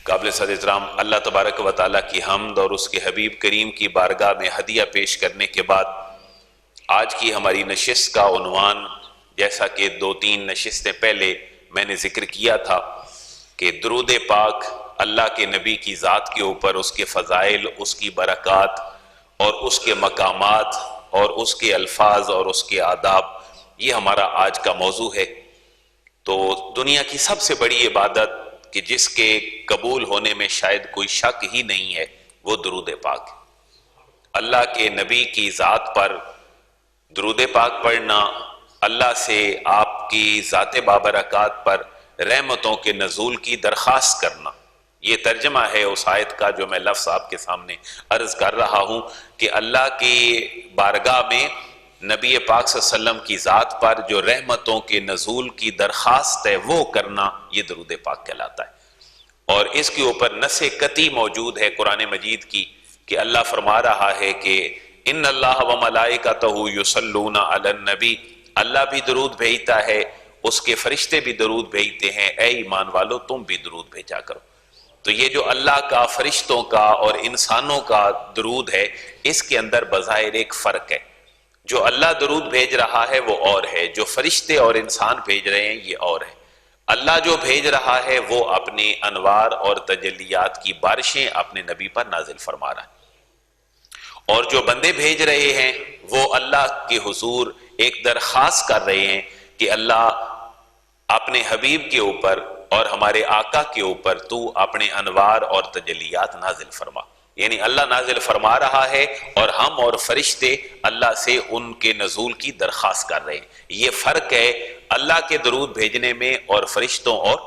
قابل صد احترام اللہ تبارک و تعالیٰ کی حمد اور اس کے حبیب کریم کی بارگاہ میں ہدیہ پیش کرنے کے بعد آج کی ہماری نشست کا عنوان، جیسا کہ 2-3 نشستیں پہلے میں نے ذکر کیا تھا کہ درود پاک اللہ کے نبی کی ذات کے اوپر، اس کے فضائل، اس کی برکات اور اس کے مقامات اور اس کے الفاظ اور اس کے آداب، یہ ہمارا آج کا موضوع ہے۔ تو دنیا کی سب سے بڑی عبادت کہ جس کے قبول ہونے میں شاید کوئی شک ہی نہیں ہے، وہ درود پاک ہے۔ اللہ کے نبی کی ذات پر درود پاک پڑھنا، اللہ سے آپ کی ذات بابرکات پر رحمتوں کے نزول کی درخواست کرنا، یہ ترجمہ ہے اس آیت کا جو میں لفظ آپ کے سامنے عرض کر رہا ہوں کہ اللہ کی بارگاہ میں نبی پاک صلی اللہ علیہ وسلم کی ذات پر جو رحمتوں کے نزول کی درخواست ہے وہ کرنا، یہ درود پاک کہلاتا ہے۔ اور اس کے اوپر نص قطعی موجود ہے قرآن مجید کی کہ اللہ فرما رہا ہے کہ ان اللہ و ملائکتہ یصلون علی النبی، اللہ بھی درود بھیجتا ہے، اس کے فرشتے بھی درود بھیجتے ہیں، اے ایمان والو تم بھی درود بھیجا کرو۔ تو یہ جو اللہ کا، فرشتوں کا اور انسانوں کا درود ہے، اس کے اندر بظاہر ایک فرق ہے۔ جو اللہ درود بھیج رہا ہے وہ اور ہے، جو فرشتے اور انسان بھیج رہے ہیں یہ اور ہے۔ اللہ جو بھیج رہا ہے وہ اپنے انوار اور تجلیات کی بارشیں اپنے نبی پر نازل فرما رہا ہے، اور جو بندے بھیج رہے ہیں وہ اللہ کے حضور ایک درخواست کر رہے ہیں کہ اللہ اپنے حبیب کے اوپر اور ہمارے آقا کے اوپر تو اپنے انوار اور تجلیات نازل فرما، یعنی اللہ نازل فرما رہا ہے اور ہم اور فرشتے اللہ سے ان کے نزول کی درخواست کر رہے ہیں۔ یہ فرق ہے اللہ کے درود بھیجنے میں اور فرشتوں اور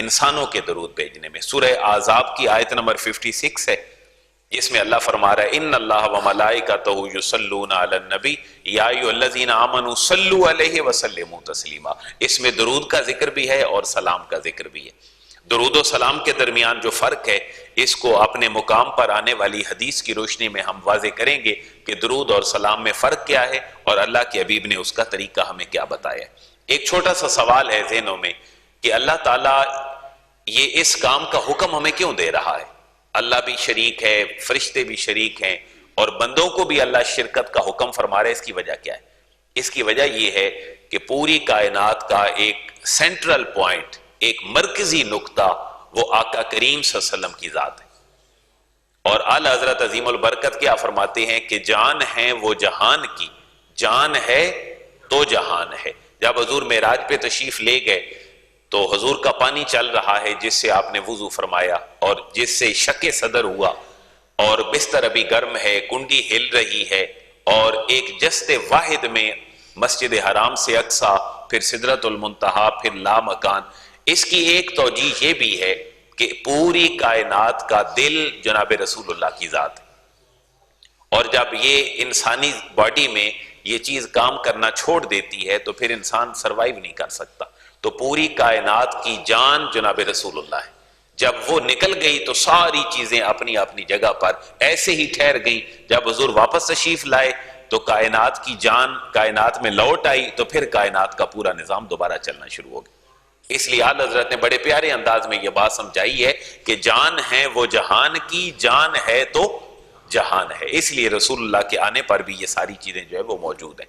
انسانوں کے درود بھیجنے میں۔ سورہ احزاب کی آیت نمبر 56 ہے، جس میں اللہ فرما رہا ہے ان اللہ و ملائکتہ یصلون علی النبی یا ایھا الذین آمنوا صلوا علیہ وسلموا تسلیما۔ اس میں درود کا ذکر بھی ہے اور سلام کا ذکر بھی ہے۔ درود و سلام کے درمیان جو فرق ہے اس کو اپنے مقام پر آنے والی حدیث کی روشنی میں ہم واضح کریں گے کہ درود اور سلام میں فرق کیا ہے اور اللہ کے حبیب نے اس کا طریقہ ہمیں کیا بتایا ہے۔ ایک چھوٹا سا سوال ہے ذہنوں میں کہ اللہ تعالیٰ یہ اس کام کا حکم ہمیں کیوں دے رہا ہے؟ اللہ بھی شریک ہے، فرشتے بھی شریک ہیں، اور بندوں کو بھی اللہ شرکت کا حکم فرما رہا ہے۔ اس کی وجہ کیا ہے؟ اس کی وجہ یہ ہے کہ پوری کائنات کا ایک سینٹرل پوائنٹ، ایک مرکزی نقطہ، وہ آقا کریم صلی اللہ علیہ وسلم کی ذات ہے۔ اور اعلی حضرت عظیم البرکت کیا فرماتے ہیں کہ جان ہے وہ جہان کی، جان ہے تو جہان ہے۔ جب حضور معراج پہ تشریف لے گئے تو حضور کا پانی چل رہا ہے جس سے آپ نے وضو فرمایا اور جس سے شک صدر ہوا، اور بستر ابھی گرم ہے، کنڈی ہل رہی ہے، اور ایک جست واحد میں مسجد حرام سے اقصیٰ، پھر سدرۃ المنتہا، پھر لامکان۔ اس کی ایک توجیہ یہ بھی ہے کہ پوری کائنات کا دل جناب رسول اللہ کی ذات ہے، اور جب یہ انسانی باڈی میں یہ چیز کام کرنا چھوڑ دیتی ہے تو پھر انسان سروائیو نہیں کر سکتا۔ تو پوری کائنات کی جان جناب رسول اللہ ہے۔ جب وہ نکل گئی تو ساری چیزیں اپنی اپنی جگہ پر ایسے ہی ٹھہر گئیں۔ جب حضور واپس تشریف لائے تو کائنات کی جان کائنات میں لوٹ آئی، تو پھر کائنات کا پورا نظام دوبارہ چلنا شروع ہو گیا۔ اس لیے اعلیٰ حضرت نے بڑے پیارے انداز میں یہ بات سمجھائی ہے کہ جان ہے وہ جہان کی، جان ہے تو جہان ہے۔ اس لیے رسول اللہ کے آنے پر بھی یہ ساری چیزیں جو ہے وہ موجود ہیں۔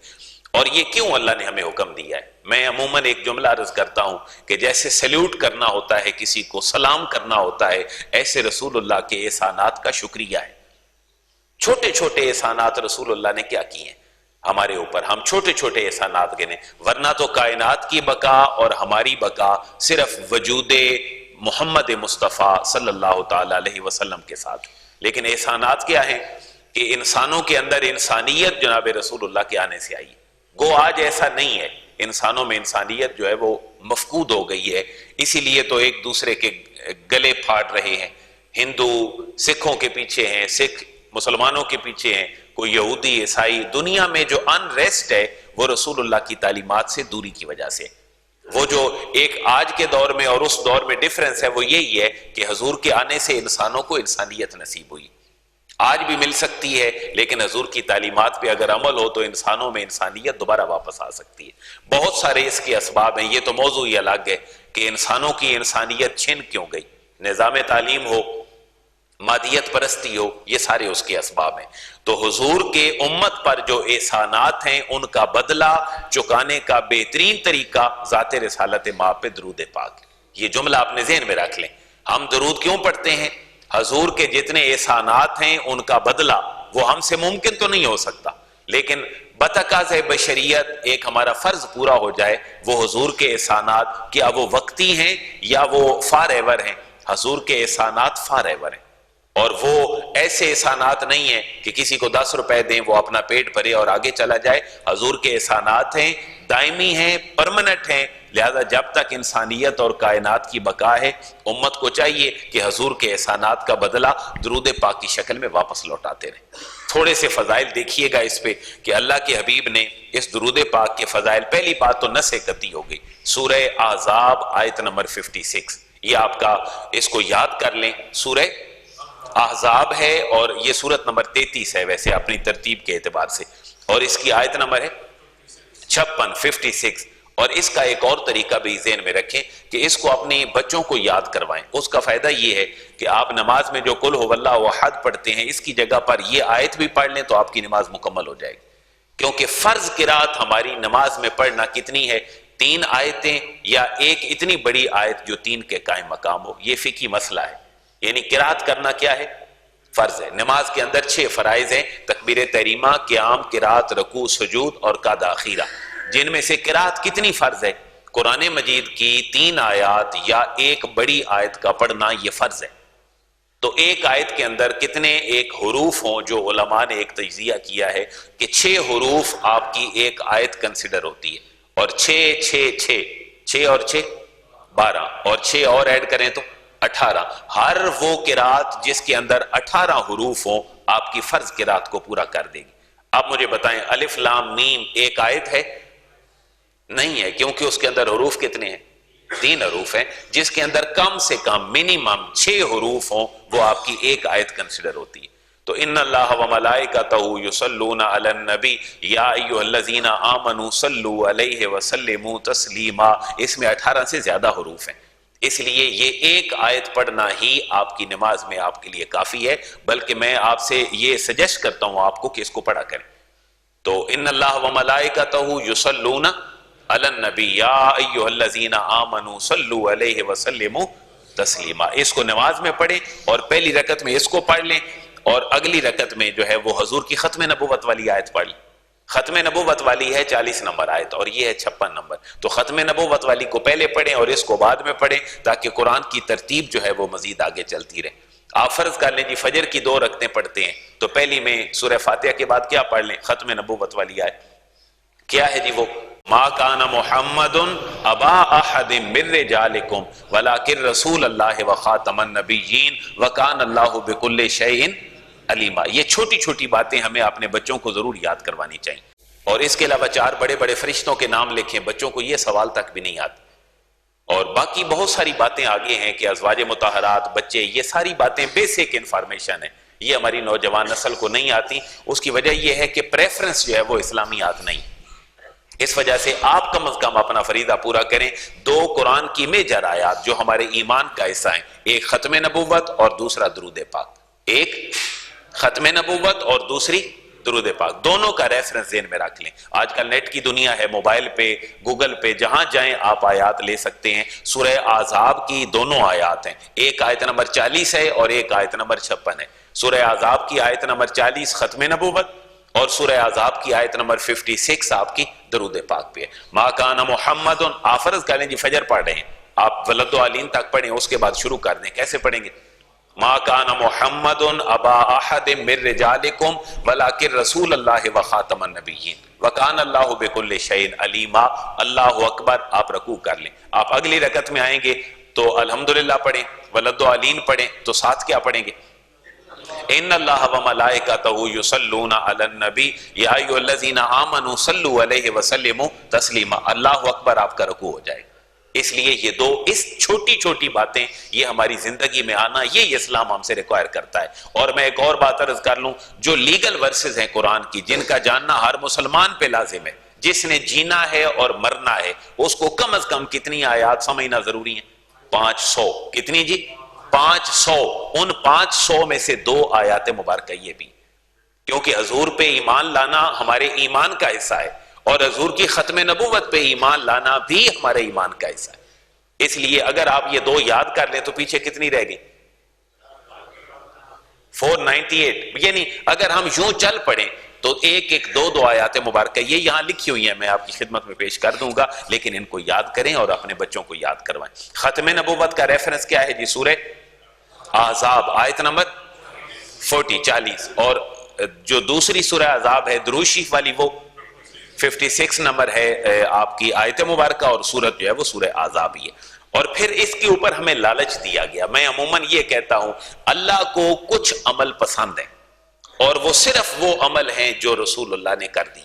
اور یہ کیوں اللہ نے ہمیں حکم دیا ہے؟ میں عموماً ایک جملہ عرض کرتا ہوں کہ جیسے سیلیوٹ کرنا ہوتا ہے، کسی کو سلام کرنا ہوتا ہے، ایسے رسول اللہ کے احسانات کا شکریہ ہے۔ چھوٹے چھوٹے احسانات رسول اللہ نے کیا کیے ہیں ہمارے اوپر، ہم چھوٹے چھوٹے احسانات گنے، ورنہ تو کائنات کی بقا اور ہماری بقا صرف وجود محمد مصطفیٰ صلی اللہ تعالی علیہ وسلم کے ساتھ۔ لیکن احسانات کیا ہیں کہ انسانوں کے اندر انسانیت جناب رسول اللہ کے آنے سے آئی۔ گو آج ایسا نہیں ہے، انسانوں میں انسانیت جو ہے وہ مفقود ہو گئی ہے، اسی لیے تو ایک دوسرے کے گلے پھاڑ رہے ہیں۔ ہندو سکھوں کے پیچھے ہیں، سکھ مسلمانوں کے پیچھے ہیں، کوئی یہودی عیسائی۔ دنیا میں جو انریسٹ ہے وہ رسول اللہ کی تعلیمات سے دوری کی وجہ سے۔ وہ جو ایک آج کے دور میں اور اس دور میں ڈیفرنس ہے وہ یہی ہے کہ حضور کے آنے سے انسانوں کو انسانیت نصیب ہوئی۔ آج بھی مل سکتی ہے لیکن حضور کی تعلیمات پہ اگر عمل ہو تو انسانوں میں انسانیت دوبارہ واپس آ سکتی ہے۔ بہت سارے اس کے اسباب ہیں، یہ تو موضوع ہی الگ ہے کہ انسانوں کی انسانیت چھن کیوں گئی۔ نظام تعلیم ہو، مادیت پرستی ہو، یہ سارے اس کے اسباب ہیں۔ تو حضور کے امت پر جو احسانات ہیں ان کا بدلہ چکانے کا بہترین طریقہ ذات رسالت مآب پہ درود پاک۔ یہ جملہ اپنے ذہن میں رکھ لیں۔ ہم درود کیوں پڑھتے ہیں؟ حضور کے جتنے احسانات ہیں ان کا بدلہ وہ ہم سے ممکن تو نہیں ہو سکتا، لیکن بتقاضۂ بشریت ایک ہمارا فرض پورا ہو جائے۔ وہ حضور کے احسانات کیا وہ وقتی ہیں یا وہ فار ایور ہیں؟ حضور کے احسانات فار ایور ہیں، اور وہ ایسے احسانات نہیں ہیں کہ کسی کو 10 روپے دیں وہ اپنا پیٹ بھرے اور آگے چلا جائے۔ حضور کے احسانات ہیں، دائمی ہیں، پرمنٹ ہیں، لہذا جب تک انسانیت اور کائنات کی بقا ہے امت کو چاہیے کہ حضور کے احسانات کا بدلہ درود پاک کی شکل میں واپس لوٹاتے رہیں۔ تھوڑے سے فضائل دیکھیے گا اس پہ کہ اللہ کے حبیب نے اس درود پاک کے فضائل، پہلی بات تو نص قطعی ہو گئی، سورہ احزاب آیت نمبر 56، یہ آپ کا اس کو یاد کر لیں، سورہ احزاب ہے اور یہ سورت نمبر 33 ہے ویسے اپنی ترتیب کے اعتبار سے، اور اس کی آیت نمبر ہے 56۔ اور اس کا ایک اور طریقہ بھی ذہن میں رکھیں کہ اس کو اپنے بچوں کو یاد کروائیں۔ اس کا فائدہ یہ ہے کہ آپ نماز میں جو قل هو اللہ احد پڑھتے ہیں اس کی جگہ پر یہ آیت بھی پڑھ لیں تو آپ کی نماز مکمل ہو جائے گی، کیونکہ فرض قرات ہماری نماز میں پڑھنا کتنی ہے؟ 3 آیتیں یا ایک اتنی بڑی آیت جو 3 کے قائم مقام ہو، یہ فقہی مسئلہ ہے۔ یعنی قرات کرنا کیا ہے؟ فرض ہے۔ نماز کے اندر 6 فرائض ہیں، تکبیر تحریمہ، قیام، قرات، رکوع، سجود اور قعدہ اخیرہ، جن میں سے قرات کتنی فرض ہے؟ قرآن مجید کی 3 آیات یا ایک بڑی آیت کا پڑھنا یہ فرض ہے۔ تو ایک آیت کے اندر کتنے ایک حروف ہوں، جو علماء نے ایک تجزیہ کیا ہے کہ 6 حروف آپ کی ایک آیت کنسیڈر ہوتی ہے، اور 6 اور 6 12 اور 6 اور ایڈ کریں تو 18۔ ہر وہ قرات جس کے اندر 18 حروف ہوں آپ کی فرض قرات کو پورا کر دے گی۔ اب مجھے بتائیں الف لام میم ایک آیت ہے؟ نہیں ہے، کیونکہ اس کے اندر حروف کتنے ہیں؟ 3 حروف ہیں، جس کے اندر کم سے کم منیمم 6 حروف ہوں وہ آپ کی ایک آیت کنسیڈر ہوتی ہے۔ تو ان اللہ وملائکتہ یصلون علی النبی یا ایھا الذین آمنوا صلوا علیہ وسلموا تسلیما، اس میں 18 سے زیادہ حروف ہیں، اس لیے یہ ایک آیت پڑھنا ہی آپ کی نماز میں آپ کے لیے کافی ہے، بلکہ میں آپ سے یہ سجیسٹ کرتا ہوں آپ کو کہ اس کو پڑھا کریں۔ تو ان اللہ وملائکتہ یصلون علی النبی یا ایھا الذین آمنوا صلوا علیہ وسلموا تسلیما، اس کو نماز میں پڑھیں اور پہلی رکعت میں اس کو پڑھ لیں، اور اگلی رکعت میں جو ہے وہ حضور کی ختم نبوت والی آیت پڑھ لیں۔ ختم نبوت والی ہے 40 نمبر آیت اور یہ ہے 56 نمبر، تو ختم نبوت والی کو پہلے پڑھیں اور اس کو بعد میں پڑھیں تاکہ قرآن کی ترتیب جو ہے وہ مزید آگے چلتی رہے۔ آپ فرض کر لیں جی فجر کی 2 رکعتیں پڑھتے ہیں تو پہلی میں سورہ فاتحہ کے بعد کیا پڑھ لیں؟ ختم نبوت والی آیت کیا ہے جی؟ وہ ما کان محمد ابا احد من رجالکم ولکن رسول اللہ وخاتم النبیین وکان اللہ بکل شیء علیما۔ یہ چھوٹی چھوٹی باتیں ہمیں اپنے بچوں کو ضرور یاد کروانی چاہیے، اور اس کے علاوہ 4 بڑے بڑے فرشتوں کے نام لکھیں، بچوں کو یہ سوال تک بھی نہیں آتے، اور باقی بہت ساری باتیں آگے ہیں کہ ازواج مطہرات، بچے، یہ ساری باتیں بیسک انفارمیشن ہے، یہ ہماری نوجوان نسل کو نہیں آتی۔ اس کی وجہ یہ ہے کہ پریفرنس جو ہے وہ اسلامیات نہیں، اس وجہ سے آپ کم از کم اپنا فریضہ پورا کریں۔ 2 قرآن کی میجر آیات جو ہمارے ایمان کا حصہ ہیں، ایک ختم نبوت اور دوسرا درود پاک، ایک ختم نبوت اور دوسری درود پاک، دونوں کا ریفرنس ذہن میں رکھ لیں۔ آج کل نیٹ کی دنیا ہے، موبائل پہ، گوگل پہ، جہاں جائیں آپ آیات لے سکتے ہیں۔ سورہ احزاب کی دونوں آیات ہیں، ایک آیت نمبر 40 ہے اور ایک آیت نمبر 56 ہے۔ سورہ احزاب کی آیت نمبر 40 ختم نبوت اور سورہ احزاب کی آیت نمبر 56 آپ کی درود پاک پہ ہے۔ ما کان محمد، آپ فرض کر لیں جی فجر پڑھ رہے ہیں، آپ ولدالین تک پڑھیں، اس کے بعد شروع کر دیں، کیسے پڑھیں گے؟ ما کان محمد ابا احد من رجالکم ولکن رسول اللہ وخاتم النبیین وکان اللہ بکل شیء علیما۔ اللہ اکبر، آپ رکوع کر لیں۔ آپ اگلی رکعت میں آئیں گے تو الحمدللہ پڑھیں، ولدالین پڑھیں، تو ساتھ کیا پڑھیں گے؟ ان اللہ وملائکتہ یصلون علی النبی یا ایھا الذین آمنوا صلوا علیہ وسلموا تسلیما۔ اللہ اکبر، آپ کا رکوع ہو جائے گا۔ اس لیے یہ 2 اس چھوٹی چھوٹی باتیں یہ ہماری زندگی میں آنا، یہ اسلام ہم سے ریکوائر کرتا ہے۔ اور میں ایک اور بات عرض کر لوں، جو لیگل ورسز ہیں قرآن کی، جن کا جاننا ہر مسلمان پہ لازم ہے، جس نے جینا ہے اور مرنا ہے، اس کو کم از کم کتنی آیات سمجھنا ضروری ہیں؟ 500۔ کتنی جی؟ 500، ان 500 میں سے 2 آیات مبارکہ یہ بھی، کیونکہ حضور پہ ایمان لانا ہمارے ایمان کا حصہ ہے، اور حضور کی ختم نبوت پہ ایمان لانا بھی ہمارے ایمان کا حصہ ہے۔ اس لیے اگر آپ یہ 2 یاد کر لیں تو پیچھے کتنی رہ گئی؟ 498۔ یعنی اگر ہم یوں چل پڑیں تو 1-2 آیات مبارکہ یہ یہاں لکھی ہوئی ہیں، میں آپ کی خدمت میں پیش کر دوں گا، لیکن ان کو یاد کریں اور اپنے بچوں کو یاد کروائیں۔ ختم نبوت کا ریفرنس کیا ہے جی؟ سورہ احزاب آیت نمبر 40 اور جو دوسری سورہ احزاب ہے درود شریف والی وہ 56 نمبر ہے آپ کی آیت مبارکہ، اور سورت جو ہے وہ سورہ احزاب ہی ہے۔ اور پھر اس کے اوپر ہمیں لالچ دیا گیا۔ میں عموماً یہ کہتا ہوں اللہ کو کچھ عمل پسند ہیں، اور وہ صرف وہ عمل ہیں جو رسول اللہ نے کر دی۔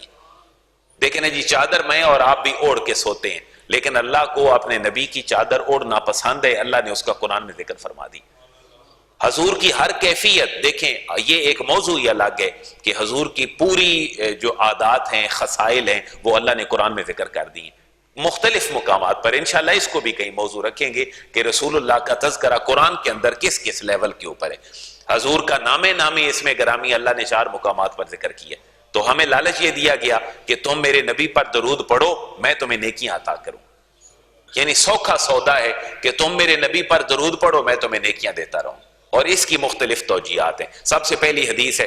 دیکھیں نا جی، چادر میں اور آپ بھی اوڑھ کے سوتے ہیں، لیکن اللہ کو اپنے نبی کی چادر اوڑھنا پسند ہے، اللہ نے اس کا قرآن میں ذکر فرما دی۔ حضور کی ہر کیفیت دیکھیں، یہ ایک موضوع ہی الگ ہے کہ حضور کی پوری جو عادات ہیں، خصائل ہیں، وہ اللہ نے قرآن میں ذکر کر دی ہیں مختلف مقامات پر۔ انشاءاللہ اس کو بھی کئی موضوع رکھیں گے کہ رسول اللہ کا تذکرہ قرآن کے اندر کس کس لیول کے اوپر ہے۔ حضور کا نامی اس میں گرامی اللہ نے 4 مقامات پر ذکر کیا، تو ہمیں لالچ یہ دیا گیا کہ تم میرے نبی پر درود پڑھو میں تمہیں نیکیاں عطا کروں۔ یعنی سوکھا سودا ہے کہ تم میرے نبی پر درود پڑھو میں تمہیں نیکیاں دیتا رہوں، اور اس کی مختلف توجیہات ہیں۔ سب سے پہلی حدیث ہے،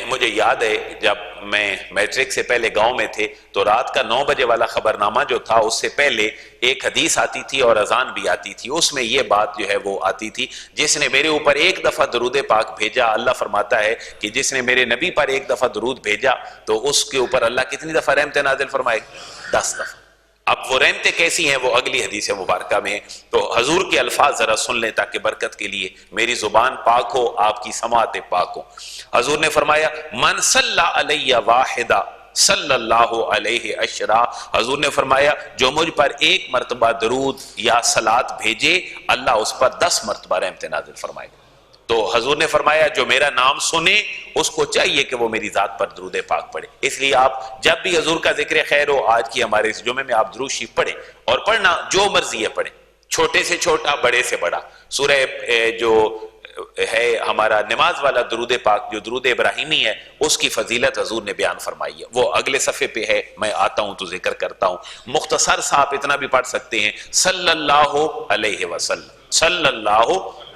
مجھے یاد ہے جب میں میٹرک سے پہلے گاؤں میں تھے تو رات کا 9 بجے والا خبرنامہ جو تھا اس سے پہلے ایک حدیث آتی تھی اور اذان بھی آتی تھی، اس میں یہ بات جو ہے وہ آتی تھی، جس نے میرے اوپر 1 دفعہ درود پاک بھیجا، اللہ فرماتا ہے کہ جس نے میرے نبی پر 1 دفعہ درود بھیجا تو اس کے اوپر اللہ کتنی دفعہ رحمت نازل فرمائے؟ 10 دفعہ۔ اب وہ رحمتیں کیسی ہیں وہ اگلی حدیث مبارکہ میں ہے، تو حضور کے الفاظ ذرا سن لیں تاکہ برکت کے لیے میری زبان پاک ہو، آپ کی سماعت پاک ہو۔ حضور نے فرمایا من صلی علیہ واحدہ صلی اللہ علیہ عشرہ، حضور نے فرمایا جو مجھ پر 1 مرتبہ درود یا صلات بھیجے اللہ اس پر 10 مرتبہ رحمت نازل فرمائے۔ تو حضور نے فرمایا جو میرا نام سنے اس کو چاہیے کہ وہ میری ذات پر درود پاک پڑھے۔ اس لیے آپ جب بھی حضور کا ذکر خیر ہو، آج کی ہمارے اس جمعے میں آپ درود شریف پڑھیں، اور پڑھنا جو مرضی ہے پڑھیں، چھوٹے سے چھوٹا بڑے سے بڑا۔ سورہ جو ہے ہمارا نماز والا درود پاک جو درود ابراہیمی ہے اس کی فضیلت حضور نے بیان فرمائی ہے، وہ اگلے صفحے پہ ہے، میں آتا ہوں تو ذکر کرتا ہوں۔ مختصر سا آپ اتنا بھی پڑھ سکتے ہیں، صلی اللہ علیہ وسلم، صلی اللہ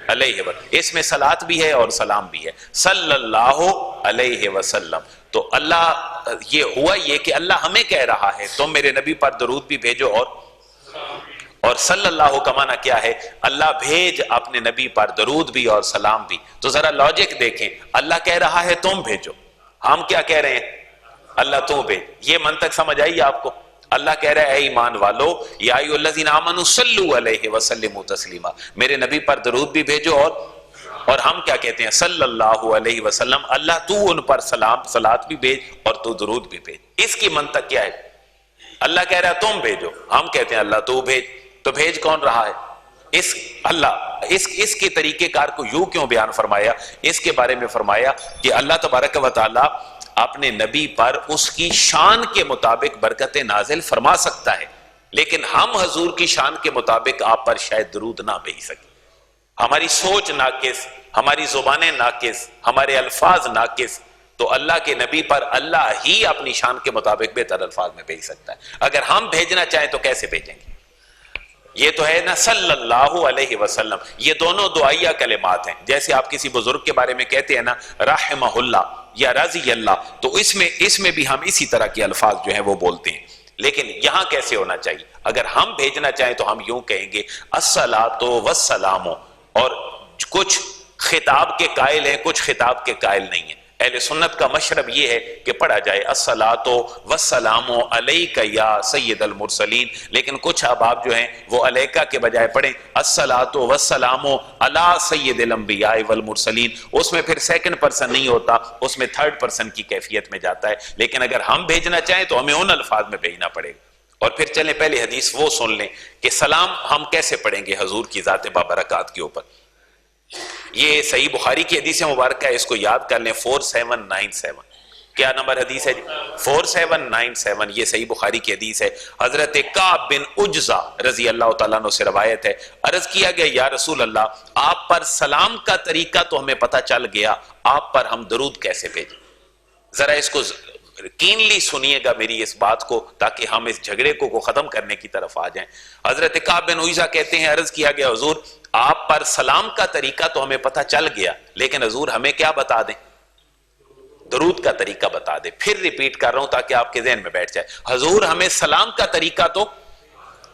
علیہ وسلم، اس میں صلات بھی ہے اور سلام بھی ہے، صلی اللہ علیہ وسلم۔ تو اللہ یہ ہوا یہ کہ اللہ ہمیں کہہ رہا ہے تم میرے نبی پر درود بھی بھیجو، اور صلی اللہ کا معنی کیا ہے؟ اللہ بھیج اپنے نبی پر درود بھی اور سلام بھی۔ تو ذرا لاجک دیکھیں، اللہ کہہ رہا ہے تم بھیجو، ہم کیا کہہ رہے ہیں؟ اللہ تو بھیج۔ یہ منطق سمجھ آئی آپ کو؟ اللہ کہہ رہا ہے اے ایمان والو یا ایھا الذین آمنوا صلوا علیہ وسلموا تسلیما، میرے نبی پر درود بھی بھیجو، اور ہم کیا کہتے ہیں؟ صلی اللہ علیہ وسلم، اللہ تو ان پر سلام صلات بھی بھیج اور تو درود بھی بھیج۔ اس کی منطق کیا ہے؟ اللہ کہہ رہا ہے تم بھیجو، ہم کہتے ہیں اللہ تو بھیج، تو بھیج کون رہا ہے؟ اللہ اس کے طریقہ کار کو یوں کیوں بیان فرمایا؟ اس کے بارے میں فرمایا کہ اللہ تبارک و تعالی اپنے نبی پر اس کی شان کے مطابق برکت نازل فرما سکتا ہے، لیکن ہم حضور کی شان کے مطابق آپ پر شاید درود نہ بھیج سکیں۔ ہماری سوچ ناقص، ہماری زبانیں ناقص، ہمارے الفاظ ناقص، تو اللہ کے نبی پر اللہ ہی اپنی شان کے مطابق بہتر الفاظ میں بھیج سکتا ہے۔ اگر ہم بھیجنا چاہیں تو کیسے بھیجیں گے؟ یہ تو ہے نا صلی اللہ علیہ وسلم، یہ دونوں دعائیہ کلمات ہیں۔ جیسے آپ کسی بزرگ کے بارے میں کہتے ہیں نا رحمہ اللہ یا رضی اللہ، تو اس میں بھی ہم اسی طرح کے الفاظ جو ہیں وہ بولتے ہیں، لیکن یہاں کیسے ہونا چاہیے؟ اگر ہم بھیجنا چاہیں تو ہم یوں کہیں گے الصلاۃ والسلام، اور کچھ خطاب کے قائل ہیں کچھ خطاب کے قائل نہیں ہیں۔ اہل سنت کا مشرب یہ ہے کہ پڑھا جائے الصلاۃ والسلام علیک یا سید المرسلین، لیکن کچھ احباب جو ہیں وہ علیکہ کے بجائے پڑھیں الصلاۃ والسلام علی سید الانبیاء والمرسلین، اس میں پھر سیکنڈ پرسن نہیں ہوتا، اس میں تھرڈ پرسن کی کیفیت میں جاتا ہے۔ لیکن اگر ہم بھیجنا چاہیں تو ہمیں ان الفاظ میں بھیجنا پڑے گا۔ اور پھر چلیں پہلے حدیث وہ سن لیں کہ سلام ہم کیسے پڑھیں گے حضور کی ذات بابرکات کے اوپر۔ یہ صحیح بخاری کی حدیث مبارکہ ہے، اس کو یاد کر لیں 4797۔ کیا نمبر حدیث ہے جی؟ 4797. یہ صحیح بخاری کی حدیث ہے. حضرت کعب بن عجزہ رضی اللہ تعالیٰ عنہ سے روایت ہے. عرض کیا گیا یا رسول اللہ آپ پر سلام کا طریقہ تو ہمیں پتہ چل گیا، آپ پر ہم درود کیسے بھیجیں؟ ذرا اس کو کینلی سنیے گا میری اس بات کو، تاکہ ہم اس جھگڑے کو ختم کرنے کی طرف آ جائیں. حضرت کعب بن عجزہ کہتے ہیں عرض کیا گیا حضور آپ پر سلام کا طریقہ تو ہمیں پتہ چل گیا، لیکن حضور ہمیں کیا بتا دیں؟ درود کا طریقہ بتا دیں. پھر ریپیٹ کر رہا ہوں تاکہ آپ کے ذہن میں بیٹھ جائے. حضور ہمیں سلام کا طریقہ تو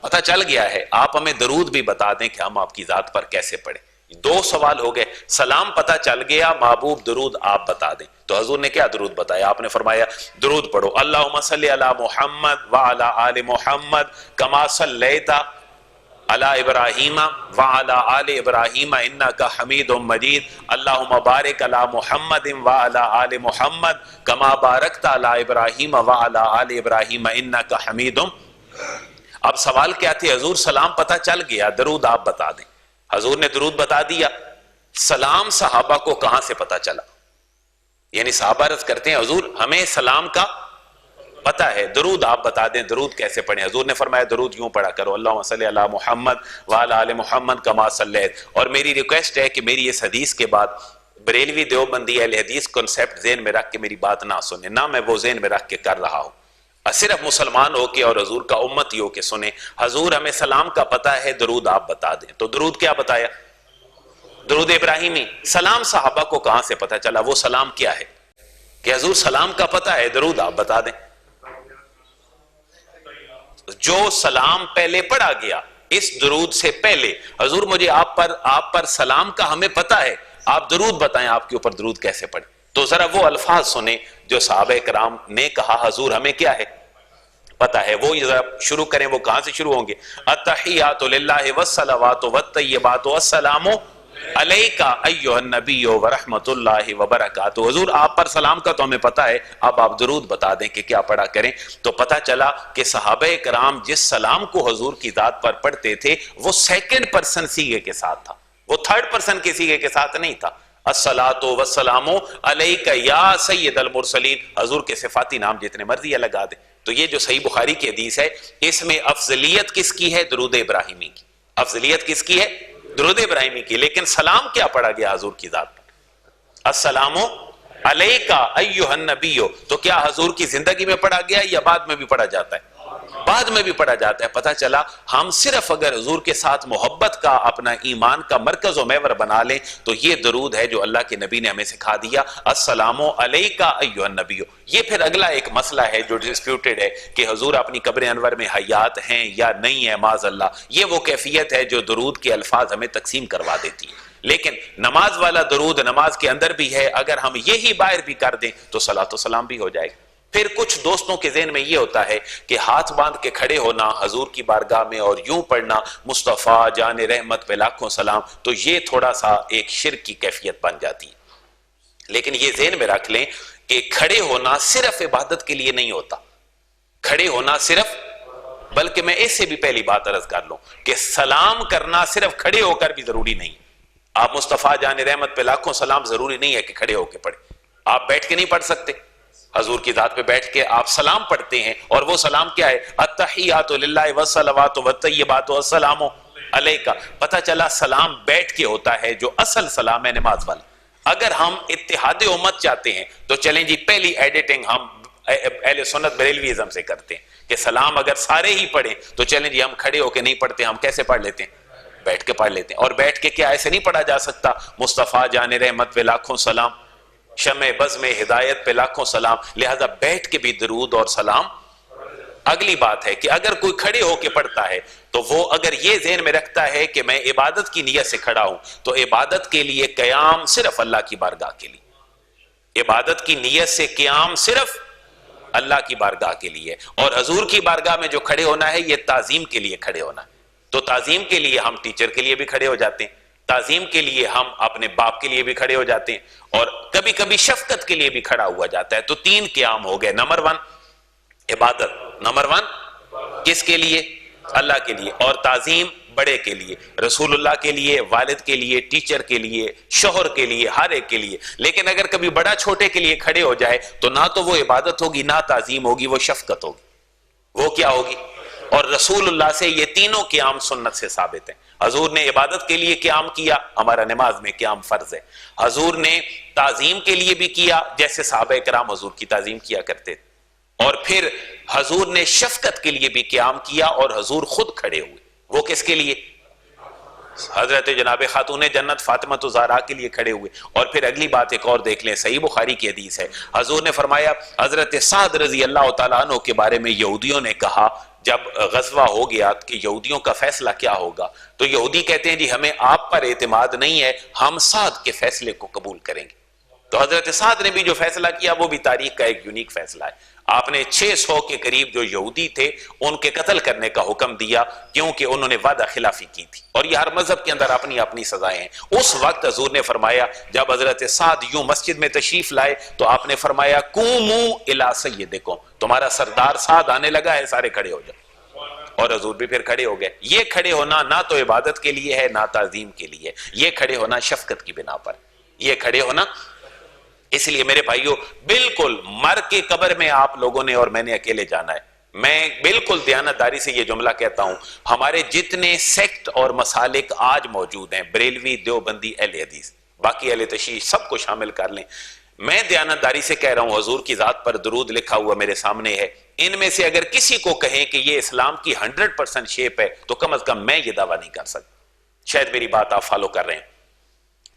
پتہ چل گیا ہے، آپ ہمیں درود بھی بتا دیں کہ ہم آپ کی ذات پر کیسے پڑھیں. دو سوال ہو گئے، سلام پتہ چل گیا، محبوب درود آپ بتا دیں. تو حضور نے کیا درود بتایا؟ آپ نے فرمایا درود پڑھو اللہم صلی علی محمد وعلی آل محمد کما صلیت علی ابراہیم وعلی آل ابراہیم انک حمید مجید اللہم بارک علی محمد وعلی آل محمد کما بارکت علی ابراہیم وعلی آل ابراہیم انک حمید. اب سوال کیا تھے؟ حضور سلام پتہ چل گیا، درود آپ بتا دیں. حضور نے درود بتا دیا. سلام صحابہ کو کہاں سے پتہ چلا؟ یعنی صحابہ عرض کرتے ہیں حضور ہمیں سلام کا پتہ ہے، درود آپ بتا دیں، درود کیسے پڑھیں؟ حضور نے فرمایا درود یوں پڑھا کرو اللہم صلی علی محمد وعلی آل محمد کما صلیت. اور میری ریکویسٹ ہے کہ میری اس حدیث کے بعد بریلوی دیوبندی اہل حدیث کنسیپٹ ذہن میں رکھ کے میری بات نہ سنیں، نہ میں وہ ذہن میں رکھ کے کر رہا ہوں. صرف مسلمان ہو کے اور حضور کا امتی ہو کے سنیں. حضور ہمیں سلام کا پتہ ہے، درود آپ بتا دیں. تو درود کیا بتایا؟ درود ابراہیمی. سلام صحابہ کو کہاں سے پتہ چلا؟ وہ سلام کیا ہے کہ حضور سلام کا پتہ ہے، درود آپ بتا دیں. جو سلام پہلے پڑھا گیا اس درود سے پہلے حضور مجھے آپ پر سلام کا ہمیں پتہ ہے، آپ درود بتائیں آپ کے اوپر درود کیسے پڑھیں. تو ذرا وہ الفاظ سنیں جو صحابہ کرام نے کہا حضور ہمیں کیا ہے پتہ ہے. وہ ذرا شروع کریں. وہ کہاں سے شروع ہوں گے؟ التحیات للہ والصلوات والطیبات والسلام علیکہ ایھا النبی ورحمۃ اللہ وبرکاتہ. حضور آپ پر سلام کا تو ہمیں پتہ ہے، اب آپ درود بتا دیں کہ کیا پڑھا کریں. تو پتہ چلا کہ صحابہ کرام جس سلام کو حضور کی ذات پر پڑھتے تھے وہ سیکنڈ پرسن سیغے کے ساتھ تھا، وہ تھرڈ پرسن کے سیغے کے ساتھ نہیں تھا. الصلاۃ والسلام علیکہ یا سید المرسلین. حضور کے صفاتی نام جتنے مرضی لگا دیں. تو یہ جو صحیح بخاری کی حدیث ہے اس میں افضلیت کس کی ہے؟ درود ابراہیمی کی. افضلیت کس کی ہے؟ درود ابراہیمی کی. لیکن سلام کیا پڑھا گیا حضور کی ذات پر؟ السلام علیکہ ایھا النبی. تو کیا حضور کی زندگی میں پڑھا گیا یا بعد میں بھی پڑھا جاتا ہے؟ بعد میں بھی پڑھا جاتا ہے. پتہ چلا ہم صرف اگر حضور کے ساتھ محبت کا اپنا ایمان کا مرکز و محور بنا لیں تو یہ درود ہے جو اللہ کے نبی نے ہمیں سکھا دیا، السلام علیکہ ایھا النبی. یہ پھر اگلا ایک مسئلہ ہے جو ڈسپیوٹڈ ہے کہ حضور اپنی قبر انور میں حیات ہیں یا نہیں ہے معاذ اللہ. یہ وہ کیفیت ہے جو درود کے الفاظ ہمیں تقسیم کروا دیتی ہے. لیکن نماز والا درود نماز کے اندر بھی ہے، اگر ہم یہی باہر بھی کر دیں تو صلاۃ و سلام بھی ہو جائے گا. پھر کچھ دوستوں کے ذہن میں یہ ہوتا ہے کہ ہاتھ باندھ کے کھڑے ہونا حضور کی بارگاہ میں اور یوں پڑھنا مصطفیٰ جان رحمت پہ لاکھوں سلام، تو یہ تھوڑا سا ایک شرک کی کیفیت بن جاتی ہے. لیکن یہ ذہن میں رکھ لیں کہ کھڑے ہونا صرف عبادت کے لیے نہیں ہوتا. کھڑے ہونا صرف، بلکہ میں اس سے بھی پہلی بات عرض کر لوں کہ سلام کرنا صرف کھڑے ہو کر بھی ضروری نہیں. آپ مصطفیٰ جان رحمت پہ لاکھوں سلام ضروری نہیں ہے کہ کھڑے ہو کے پڑھیں. آپ بیٹھ کے نہیں پڑھ سکتے. حضور کی ذات پہ بیٹھ کے آپ سلام پڑھتے ہیں، اور وہ سلام کیا ہے؟ التحیات للہ والصلوات والطیبات والسلام علیکہ. پتہ چلا سلام بیٹھ کے ہوتا ہے جو اصل سلام ہے نماز والا. اگر ہم اتحاد امت چاہتے ہیں تو چلیں جی پہلی ایڈیٹنگ ہم اہل سنت بریلویزم سے کرتے ہیں کہ سلام اگر سارے ہی پڑھیں تو چلیں جی ہم کھڑے ہو کے نہیں پڑھتے، ہم کیسے پڑھ لیتے ہیں؟ بیٹھ کے پڑھ لیتے ہیں. اور بیٹھ کے کیا ایسے نہیں پڑھا جا سکتا مصطفیٰ جان رحمت پہ لاکھوں سلام، شمع بزم ہدایت پہ لاکھوں سلام؟ لہذا بیٹھ کے بھی درود اور سلام. اگلی بات ہے کہ اگر کوئی کھڑے ہو کے پڑھتا ہے تو وہ اگر یہ ذہن میں رکھتا ہے کہ میں عبادت کی نیت سے کھڑا ہوں تو عبادت کے لیے قیام صرف اللہ کی بارگاہ کے لیے، عبادت کی نیت سے قیام صرف اللہ کی بارگاہ کے لیے. اور حضور کی بارگاہ میں جو کھڑے ہونا ہے یہ تعظیم کے لیے کھڑے ہونا ہے. تو تعظیم کے لیے ہم ٹیچر کے لیے بھی کھڑے ہو جاتے ہیں، تعظیم کے لیے ہم اپنے باپ کے لیے بھی کھڑے ہو جاتے ہیں، اور کبھی کبھی شفقت کے لیے بھی کھڑا ہوا جاتا ہے. تو 3 قیام ہو گئے. نمبر 1 عبادت، نمبر 1 کس کے لیے؟ اللہ کے لیے. اور تعظیم بڑے کے لیے، رسول اللہ کے لیے، والد کے لیے، ٹیچر کے لیے، شوہر کے لیے، ہر ایک کے لیے. لیکن اگر کبھی بڑا چھوٹے کے لیے کھڑے ہو جائے تو نہ تو وہ عبادت ہوگی، نہ تعظیم ہوگی، وہ شفقت ہوگی. وہ کیا ہوگی؟ اور رسول اللہ سے یہ تینوں قیام سنت سے ثابت ہیں. حضور نے عبادت کے لیے قیام کیا، ہمارا نماز میں قیام فرض ہے. حضور نے تعظیم کے لیے بھی کیا، جیسے صحابہ کرام حضور کی تعظیم کیا کرتے تھے. اور پھر حضور نے شفقت کے لیے بھی قیام کیا، اور حضور خود کھڑے ہوئے. وہ کس کے لیے؟ حضرت جناب خاتون جنت فاطمہ الزہرا کے لیے کھڑے ہوئے. اور پھر اگلی بات ایک اور دیکھ لیں، صحیح بخاری کی حدیث ہے. حضور نے فرمایا، حضرت سعد رضی اللہ تعالیٰ عنہ کے بارے میں یہودیوں نے کہا جب غزوہ ہو گیا کہ یہودیوں کا فیصلہ کیا ہوگا، تو یہودی کہتے ہیں جی ہمیں آپ پر اعتماد نہیں ہے، ہم سعد کے فیصلے کو قبول کریں گے. تو حضرت سعد نے بھی جو فیصلہ کیا وہ بھی تاریخ کا ایک یونیک فیصلہ ہے. آپ نے 600 کے قریب جو یہودی تھے ان کے قتل کرنے کا حکم دیا، کیونکہ انہوں نے وعدہ خلافی کی تھی. اور یہ ہر مذہب کے اندر اپنی اپنی سزائیں ہیں. اس وقت حضور نے فرمایا، جب حضرت سعد یوں مسجد میں تشریف لائے تو آپ نے فرمایا، قوموا الی سیدکم، تمہارا سردار سعد آنے لگا ہے، سارے کھڑے ہو جاؤ. اور حضور بھی پھر کھڑے ہو گئے. یہ کھڑے ہونا نہ تو عبادت کے لیے ہے نہ تعظیم کے لیے، یہ کھڑے ہونا شفقت کی بنا پر. یہ کھڑے ہونا، اس لیے میرے بھائیوں بالکل مر کے قبر میں آپ لوگوں نے اور میں نے اکیلے جانا ہے. میں بالکل دیانتداری سے یہ جملہ کہتا ہوں، ہمارے جتنے سیکٹ اور مسالک آج موجود ہیں، بریلوی، دیوبندی، اہل حدیث، باقی اہل تشیع، سب کو شامل کر لیں، میں دیانتداری سے کہہ رہا ہوں، حضور کی ذات پر درود لکھا ہوا میرے سامنے ہے. ان میں سے اگر کسی کو کہیں کہ یہ اسلام کی 100% شیپ ہے تو کم از کم میں یہ دعویٰ نہیں کر سکتا. شاید میری بات آپ فالو کر رہے ہیں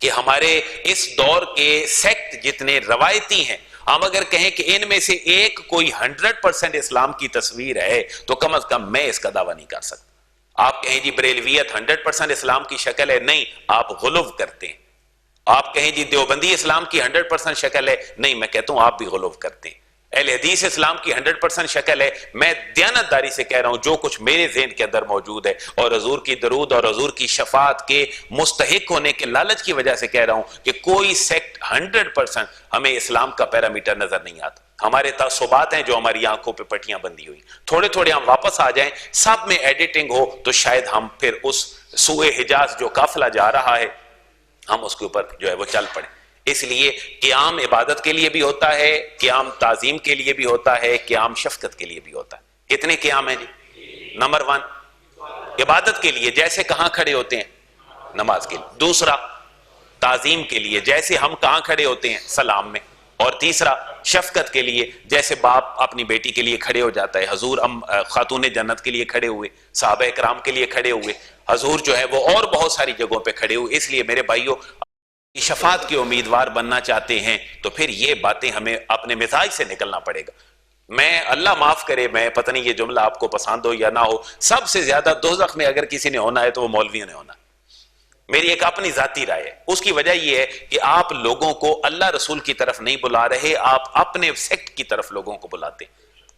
کہ ہمارے اس دور کے سیکٹ جتنے روایتی ہیں، ہم اگر کہیں کہ ان میں سے ایک کوئی 100% اسلام کی تصویر ہے تو کم از کم میں اس کا دعویٰ نہیں کر سکتا. آپ کہیں جی بریلویت 100% اسلام کی شکل ہے، نہیں، آپ غلو کرتے ہیں. آپ کہیں جی دیوبندی اسلام کی 100% شکل ہے، نہیں، میں کہتا ہوں آپ بھی غلو کرتے ہیں. اہل حدیث اسلام کی 100% شکل ہے. میں دیانتداری سے کہہ رہا ہوں جو کچھ میرے ذہن کے اندر موجود ہے، اور حضور کی درود اور حضور کی شفاعت کے مستحق ہونے کے لالچ کی وجہ سے کہہ رہا ہوں کہ کوئی سیکٹ 100% ہمیں اسلام کا پیرامیٹر نظر نہیں آتا. ہمارے تعصبات ہیں جو ہماری آنکھوں پہ پٹیاں بندھی ہوئی. تھوڑے تھوڑے ہم واپس آ جائیں، سب میں ایڈیٹنگ ہو تو شاید ہم پھر اس سوئے حجاز جو قافلہ جا رہا ہے ہم اس کے اوپر جو ہے وہ چل پڑیں. اس لیے قیام عبادت کے لیے بھی ہوتا ہے، قیام تعظیم کے لیے بھی ہوتا ہے، قیام شفقت کے لیے بھی ہوتا ہے. کتنے قیام ہیں جی؟ نمبر 1 عبادت کے لیے، جیسے کہاں کھڑے ہوتے ہیں؟ نماز کے لیے. دوسرا تعظیم کے لیے، جیسے ہم کہاں کھڑے ہوتے ہیں؟ سلام میں. اور تیسرا شفقت کے لیے، جیسے باپ اپنی بیٹی کے لیے کھڑے ہو جاتا ہے. حضور خاتون جنت کے لیے کھڑے ہوئے، صحابہ کرام کے لیے کھڑے ہوئے، حضور جو ہے وہ اور بہت ساری جگہوں پہ کھڑے ہوئے. اس لیے میرے بھائیوں، شفاعت کے امیدوار بننا چاہتے ہیں تو پھر یہ باتیں ہمیں اپنے مزاج سے نکلنا پڑے گا. میں اللہ معاف کرے، میں پتہ نہیں یہ جملہ آپ کو پسند ہو یا نہ ہو، سب سے زیادہ دوزخ میں اگر کسی نے ہونا ہے تو وہ مولویوں نے ہونا ہے. میری ایک اپنی ذاتی رائے ہے. اس کی وجہ یہ ہے کہ آپ لوگوں کو اللہ رسول کی طرف نہیں بلا رہے، آپ اپنے سیکٹ کی طرف لوگوں کو بلاتے.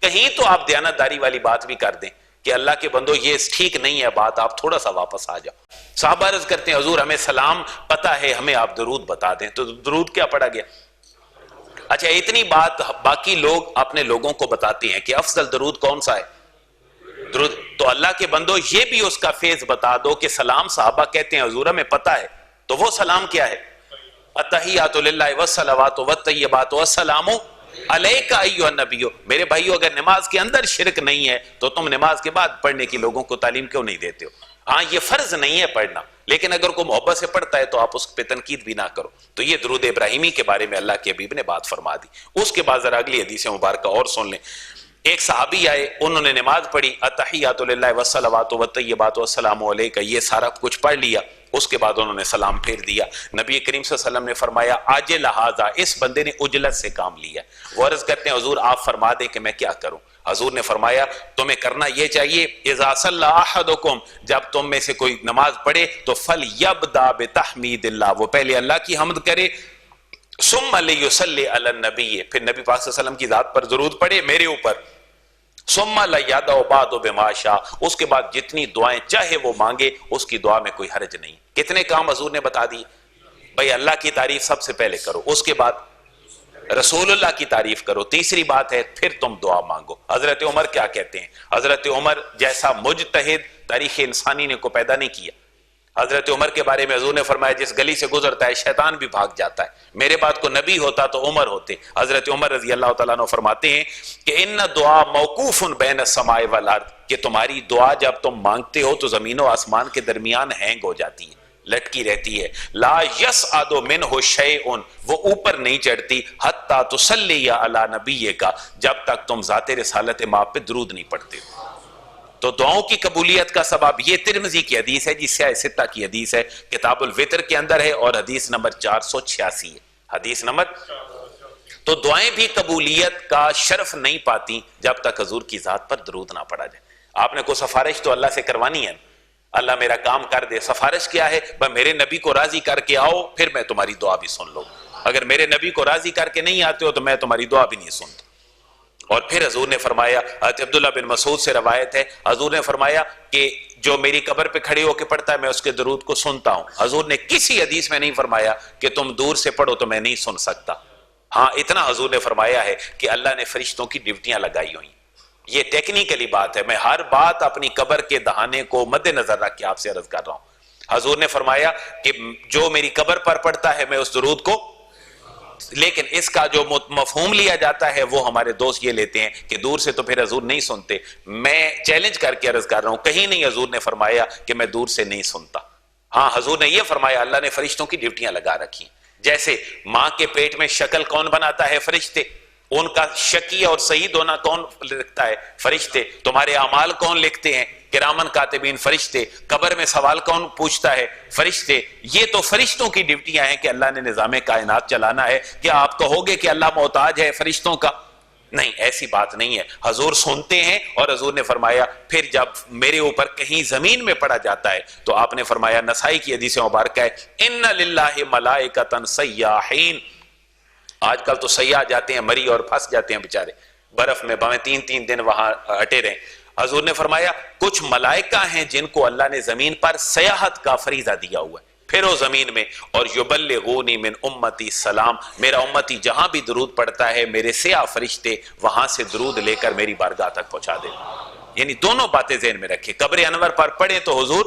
کہیں تو آپ دیانتداری والی بات بھی کر دیں کہ اللہ کے بندو یہ ٹھیک نہیں ہے بات، آپ تھوڑا سا واپس آ جاؤ. صحابہ عرض کرتے ہیں حضور ہمیں سلام پتہ ہے، ہمیں آپ درود بتا دیں. تو درود کیا پڑھا گیا؟ اچھا، اتنی بات باقی لوگ اپنے لوگوں کو بتاتے ہیں کہ افضل درود کون سا ہے؟ درود. تو اللہ کے بندو یہ بھی اس کا فیض بتا دو کہ سلام صحابہ کہتے ہیں حضور ہمیں پتہ ہے، تو وہ سلام کیا ہے؟ التحیات للہ والصلوات والطیبات والسلام علیک ایھا النبی. میرے بھائیو، اگر نماز کے اندر شرک نہیں ہے تو تم نماز کے بعد پڑھنے کی لوگوں کو تعلیم کیوں نہیں دیتے ہو؟ ہاں، یہ فرض نہیں ہے پڑھنا، لیکن اگر کوئی محبت سے پڑھتا ہے تو آپ اس پہ تنقید بھی نہ کرو. تو یہ درود ابراہیمی کے بارے میں اللہ کے حبیب نے بات فرما دی. اس کے بعد ذرا اگلی حدیث مبارکہ اور سن لیں. ایک صحابی آئے، انہوں نے نماز پڑھی، التحیات للہ والصلوات والطیبات والسلام علیک، یہ سارا کچھ پڑھ لیا. اس کے بعد انہوں نے سلام پھیر دیا. نبی کریم صلی اللہ علیہ وسلم نے فرمایا عاجل ھذا، اس بندے نے عجلت سے کام لیا. وہ عرض کرتے ہیں حضور آپ فرما دیں کہ میں کیا کروں؟ حضور نے فرمایا تمہیں کرنا یہ چاہیے، اذا صلی احدکم، جب تم میں سے کوئی نماز پڑھے تو فلیبدأ بتحمید اللہ، وہ پہلے اللہ کی حمد کرے، ثم لیصلی علی النبی، پھر نبی پاک صلی اللہ علیہ وسلم کی ذات پر درود پڑھے میرے اوپر، ثم لیدع بعد بما شاء، اس کے بعد جتنی دعائیں چاہے وہ مانگے، اس کی دعا میں کوئی حرج نہیں. کتنے کام حضور نے بتا دی؟ بھئی اللہ کی تعریف سب سے پہلے کرو، اس کے بعد رسول اللہ کی تعریف کرو، تیسری بات ہے پھر تم دعا مانگو. حضرت عمر کیا کہتے ہیں؟ حضرت عمر جیسا مجتہد تاریخ انسانی نے کو پیدا نہیں کیا۔ حضرت عمر کے بارے میں حضور نے فرمایا جس گلی سے گزرتا ہے شیطان بھی بھاگ جاتا ہے، میرے بعد کو نبی ہوتا تو عمر ہوتے۔ حضرت عمر رضی اللہ تعالیٰ عنہ فرماتے ہیں کہ ان دعا موقوف بین السماء والارض، کہ تمہاری دعا جب تم مانگتے ہو تو زمین و آسمان کے درمیان ہینگ ہو جاتی ہے، لٹکی رہتی ہے۔ لا یصعد منہ شیء، وہ اوپر نہیں چڑھتی، حتی تصلی علی نبیک، جب تک تم ذات رسالت ماں پہ درود نہیں پڑھتے ہو۔ تو دعاؤں کی قبولیت کا سبب یہ ترمذی کی حدیث ہے جس سے ستہ کی حدیث ہے، کتاب الوتر کے اندر ہے اور حدیث نمبر 486 ہے، حدیث نمبر۔ تو دعائیں بھی قبولیت کا شرف نہیں پاتی جب تک حضور کی ذات پر درود نہ پڑھا جائے۔ آپ نے کوئی سفارش تو اللہ سے کروانی ہے، اللہ میرا کام کر دے۔ سفارش کیا ہے؟ بس میرے نبی کو راضی کر کے آؤ پھر میں تمہاری دعا بھی سن لوں، اگر میرے نبی کو راضی کر کے نہیں آتے ہو تو میں تمہاری دعا بھی نہیں سنتا۔ اور پھر حضور نے فرمایا، حضرت عبداللہ بن مسعود سے روایت ہے، حضور نے فرمایا کہ جو میری قبر پہ کھڑے ہو کے پڑھتا ہے میں اس کے درود کو سنتا ہوں۔ حضور نے کسی حدیث میں نہیں فرمایا کہ تم دور سے پڑھو تو میں نہیں سن سکتا۔ ہاں اتنا حضور نے فرمایا ہے کہ اللہ نے فرشتوں کی ڈیوٹیاں لگائی ہوئی۔ یہ ٹیکنیکلی بات ہے، میں ہر بات اپنی قبر کے دہانے کو مد نظر رکھ کے آپ سے عرض کر رہا ہوں۔ حضور نے فرمایا کہ جو میری قبر پر پڑھتا ہے میں اس درود کو، لیکن اس کا جو مفہوم لیا جاتا ہے وہ ہمارے دوست یہ لیتے ہیں کہ دور سے تو پھر حضور نہیں سنتے۔ میں چیلنج کر کے عرض کر رہا ہوں، کہیں نہیں حضور نے فرمایا کہ میں دور سے نہیں سنتا۔ ہاں حضور نے یہ فرمایا اللہ نے فرشتوں کی ڈیوٹیاں لگا رکھی، جیسے ماں کے پیٹ میں شکل کون بناتا ہے؟ فرشتے۔ ان کا شکی اور صحیح ہونا کون لکھتا ہے؟ فرشتے۔ تمہارے اعمال کون لکھتے ہیں؟ کرامن کاتبین، فرشتے۔ قبر میں سوال کون پوچھتا ہے؟ فرشتے۔ یہ تو فرشتوں کی ڈیوٹیاں ہیں کہ اللہ نے نظام کائنات چلانا ہے۔ کیا آپ کہو گے کہ اللہ محتاج ہے فرشتوں کا؟ نہیں، ایسی بات نہیں ہے۔ حضور سنتے ہیں، اور حضور نے فرمایا پھر جب میرے اوپر کہیں زمین میں پڑا جاتا ہے تو آپ نے فرمایا، نسائی کی حدیث مبارکہ ہے، ان للہ ملائکۃ سیاحین۔ آج کل تو سیاح جاتے ہیں مری اور پھنس جاتے ہیں بیچارے برف میں، بھاویں 3 دن وہاں ہٹے رہیں۔ حضور نے فرمایا کچھ ملائکہ ہیں جن کو اللہ نے زمین پر سیاحت کا فریضہ دیا ہوا ہے، پھرو زمین میں، اور یبلغونی من امتی سلام، میرا امتی جہاں بھی درود پڑھتا ہے میرے سیاہ فرشتے وہاں سے درود لے کر میری بارگاہ تک پہنچا دے۔ یعنی دونوں باتیں ذہن میں رکھیں، قبر انور پر پڑھیں تو حضور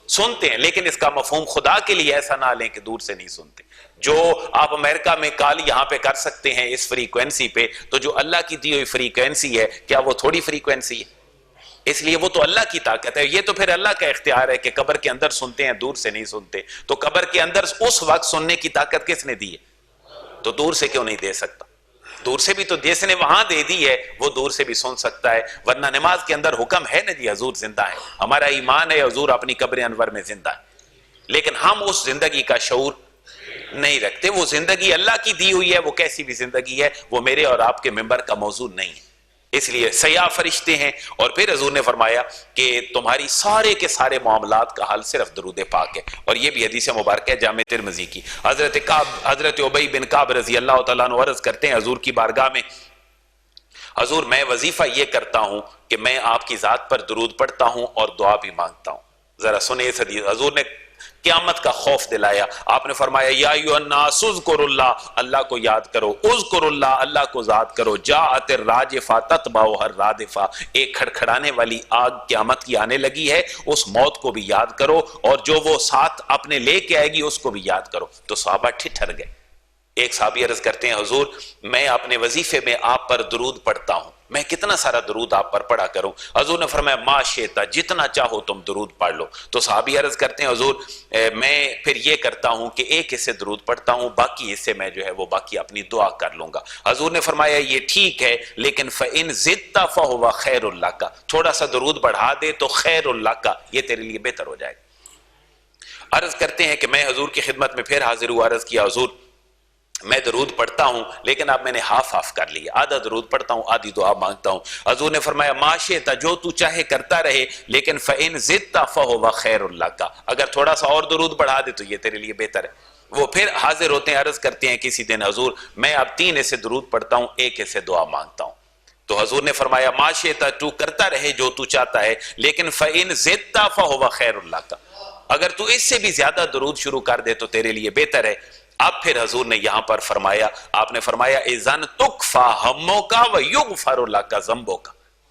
سنتے ہیں، لیکن اس کا مفہوم خدا کے لیے ایسا نہ لیں کہ دور سے نہیں سنتے۔ جو آپ امریکہ میں کال یہاں پہ کر سکتے ہیں اس فریکوینسی پہ، تو جو اللہ کی دی ہوئی فریکوینسی ہے کیا وہ تھوڑی فریکوینسی ہے؟ اس لیے وہ تو اللہ کی طاقت ہے، یہ تو پھر اللہ کا اختیار ہے کہ قبر کے اندر سنتے ہیں دور سے نہیں سنتے۔ تو قبر کے اندر اس وقت سننے کی طاقت کس نے دی ہے؟ تو دور سے کیوں نہیں دے سکتا؟ دور سے بھی تو جس نے وہاں دے دی ہے وہ دور سے بھی سن سکتا ہے۔ ورنہ نماز کے اندر حکم ہے نا جی حضور زندہ ہے، ہمارا ایمان ہے حضور اپنی قبر انور میں زندہ ہے، لیکن ہم اس زندگی کا شعور نہیں رکھتے۔ وہ زندگی اللہ کی دی ہوئی ہے، وہ کیسی بھی زندگی ہے، وہ میرے اور آپ کے ممبر کا موضوع نہیں ہے۔ اس لیے سیاہ فرشتے ہیں۔ اور پھر حضور نے فرمایا کہ تمہاری سارے کے سارے معاملات کا حل صرف درود پاک ہے، اور یہ بھی حدیث مبارکہ ہے جامع ترمذی کی۔ حضرت ابی بن کعب رضی اللہ تعالیٰ عنہ عرض کرتے ہیں حضور کی بارگاہ میں، حضور میں وظیفہ یہ کرتا ہوں کہ میں آپ کی ذات پر درود پڑھتا ہوں اور دعا بھی مانگتا ہوں۔ ذرا سنیں اس حدیث، حضور نے قیامت کا خوف دلایا۔ آپ نے فرمایا یا ایھا الناس اذکروا اللہ، اللہ کو یاد کرو، اذکروا اللہ، اللہ کو یاد کرو، جاءت الراجفہ تتبعها الرادفہ، ایک کھڑکھڑانے والی آگ قیامت کی آنے لگی ہے، اس موت کو بھی یاد کرو، اور جو وہ ساتھ اپنے لے کے آئے گی اس کو بھی یاد کرو۔ تو صحابہ ٹھٹھر گئے۔ ایک صحابی عرض کرتے ہیں حضور میں اپنے وظیفے میں آپ پر درود پڑھتا ہوں، میں کتنا سارا درود آپ پر پڑھا کروں؟ حضور نے فرمایا ما شئت، جتنا چاہو تم درود پڑھ لو۔ تو صحابی عرض کرتے ہیں حضور میں پھر یہ کرتا ہوں کہ ایک حصے درود پڑھتا ہوں، باقی حصے میں جو ہے وہ باقی اپنی دعا کر لوں گا۔ حضور نے فرمایا یہ ٹھیک ہے، لیکن فَإِن زِدْتَ فَهُوَ خَيْرٌ لَكَ، تھوڑا سا درود بڑھا دے تو خیر لک، یہ تیرے لیے بہتر ہو جائے گا۔ عرض کرتے ہیں کہ میں حضور کی خدمت میں پھر حاضر ہوا، عرض کیا حضور میں درود پڑھتا ہوں لیکن اب میں نے ہاف کر لیا، آدھا درود پڑھتا ہوں آدھی دعا مانگتا ہوں۔ حضور نے فرمایا ما شئت، جو تو چاہے کرتا رہے، لیکن فَإِن زِدْتَ فَهُوَ خَيْرٌ لَكَ، اگر تھوڑا سا اور درود بڑھا دے تو یہ تیرے لیے بہتر ہے۔ وہ پھر حاضر ہوتے ہیں، عرض کرتے ہیں کسی دن حضور میں اب 3 حصے درود پڑھتا ہوں، 1 حصے دعا مانگتا ہوں۔ تو حضور نے فرمایا ما شئت، تو کرتا رہے جو تو چاہتا ہے، لیکن فَإِن زِدْتَ فَهُوَ خَيْرٌ لَكَ، اگر تو اس سے بھی زیادہ درود شروع کر دے تو تیرے لیے بہتر ہے۔ اب پھر حضور نے یہاں پر فرمایا، آپ نے فرمایا اذن تکفی ہمک و یغفر لک ذنبک،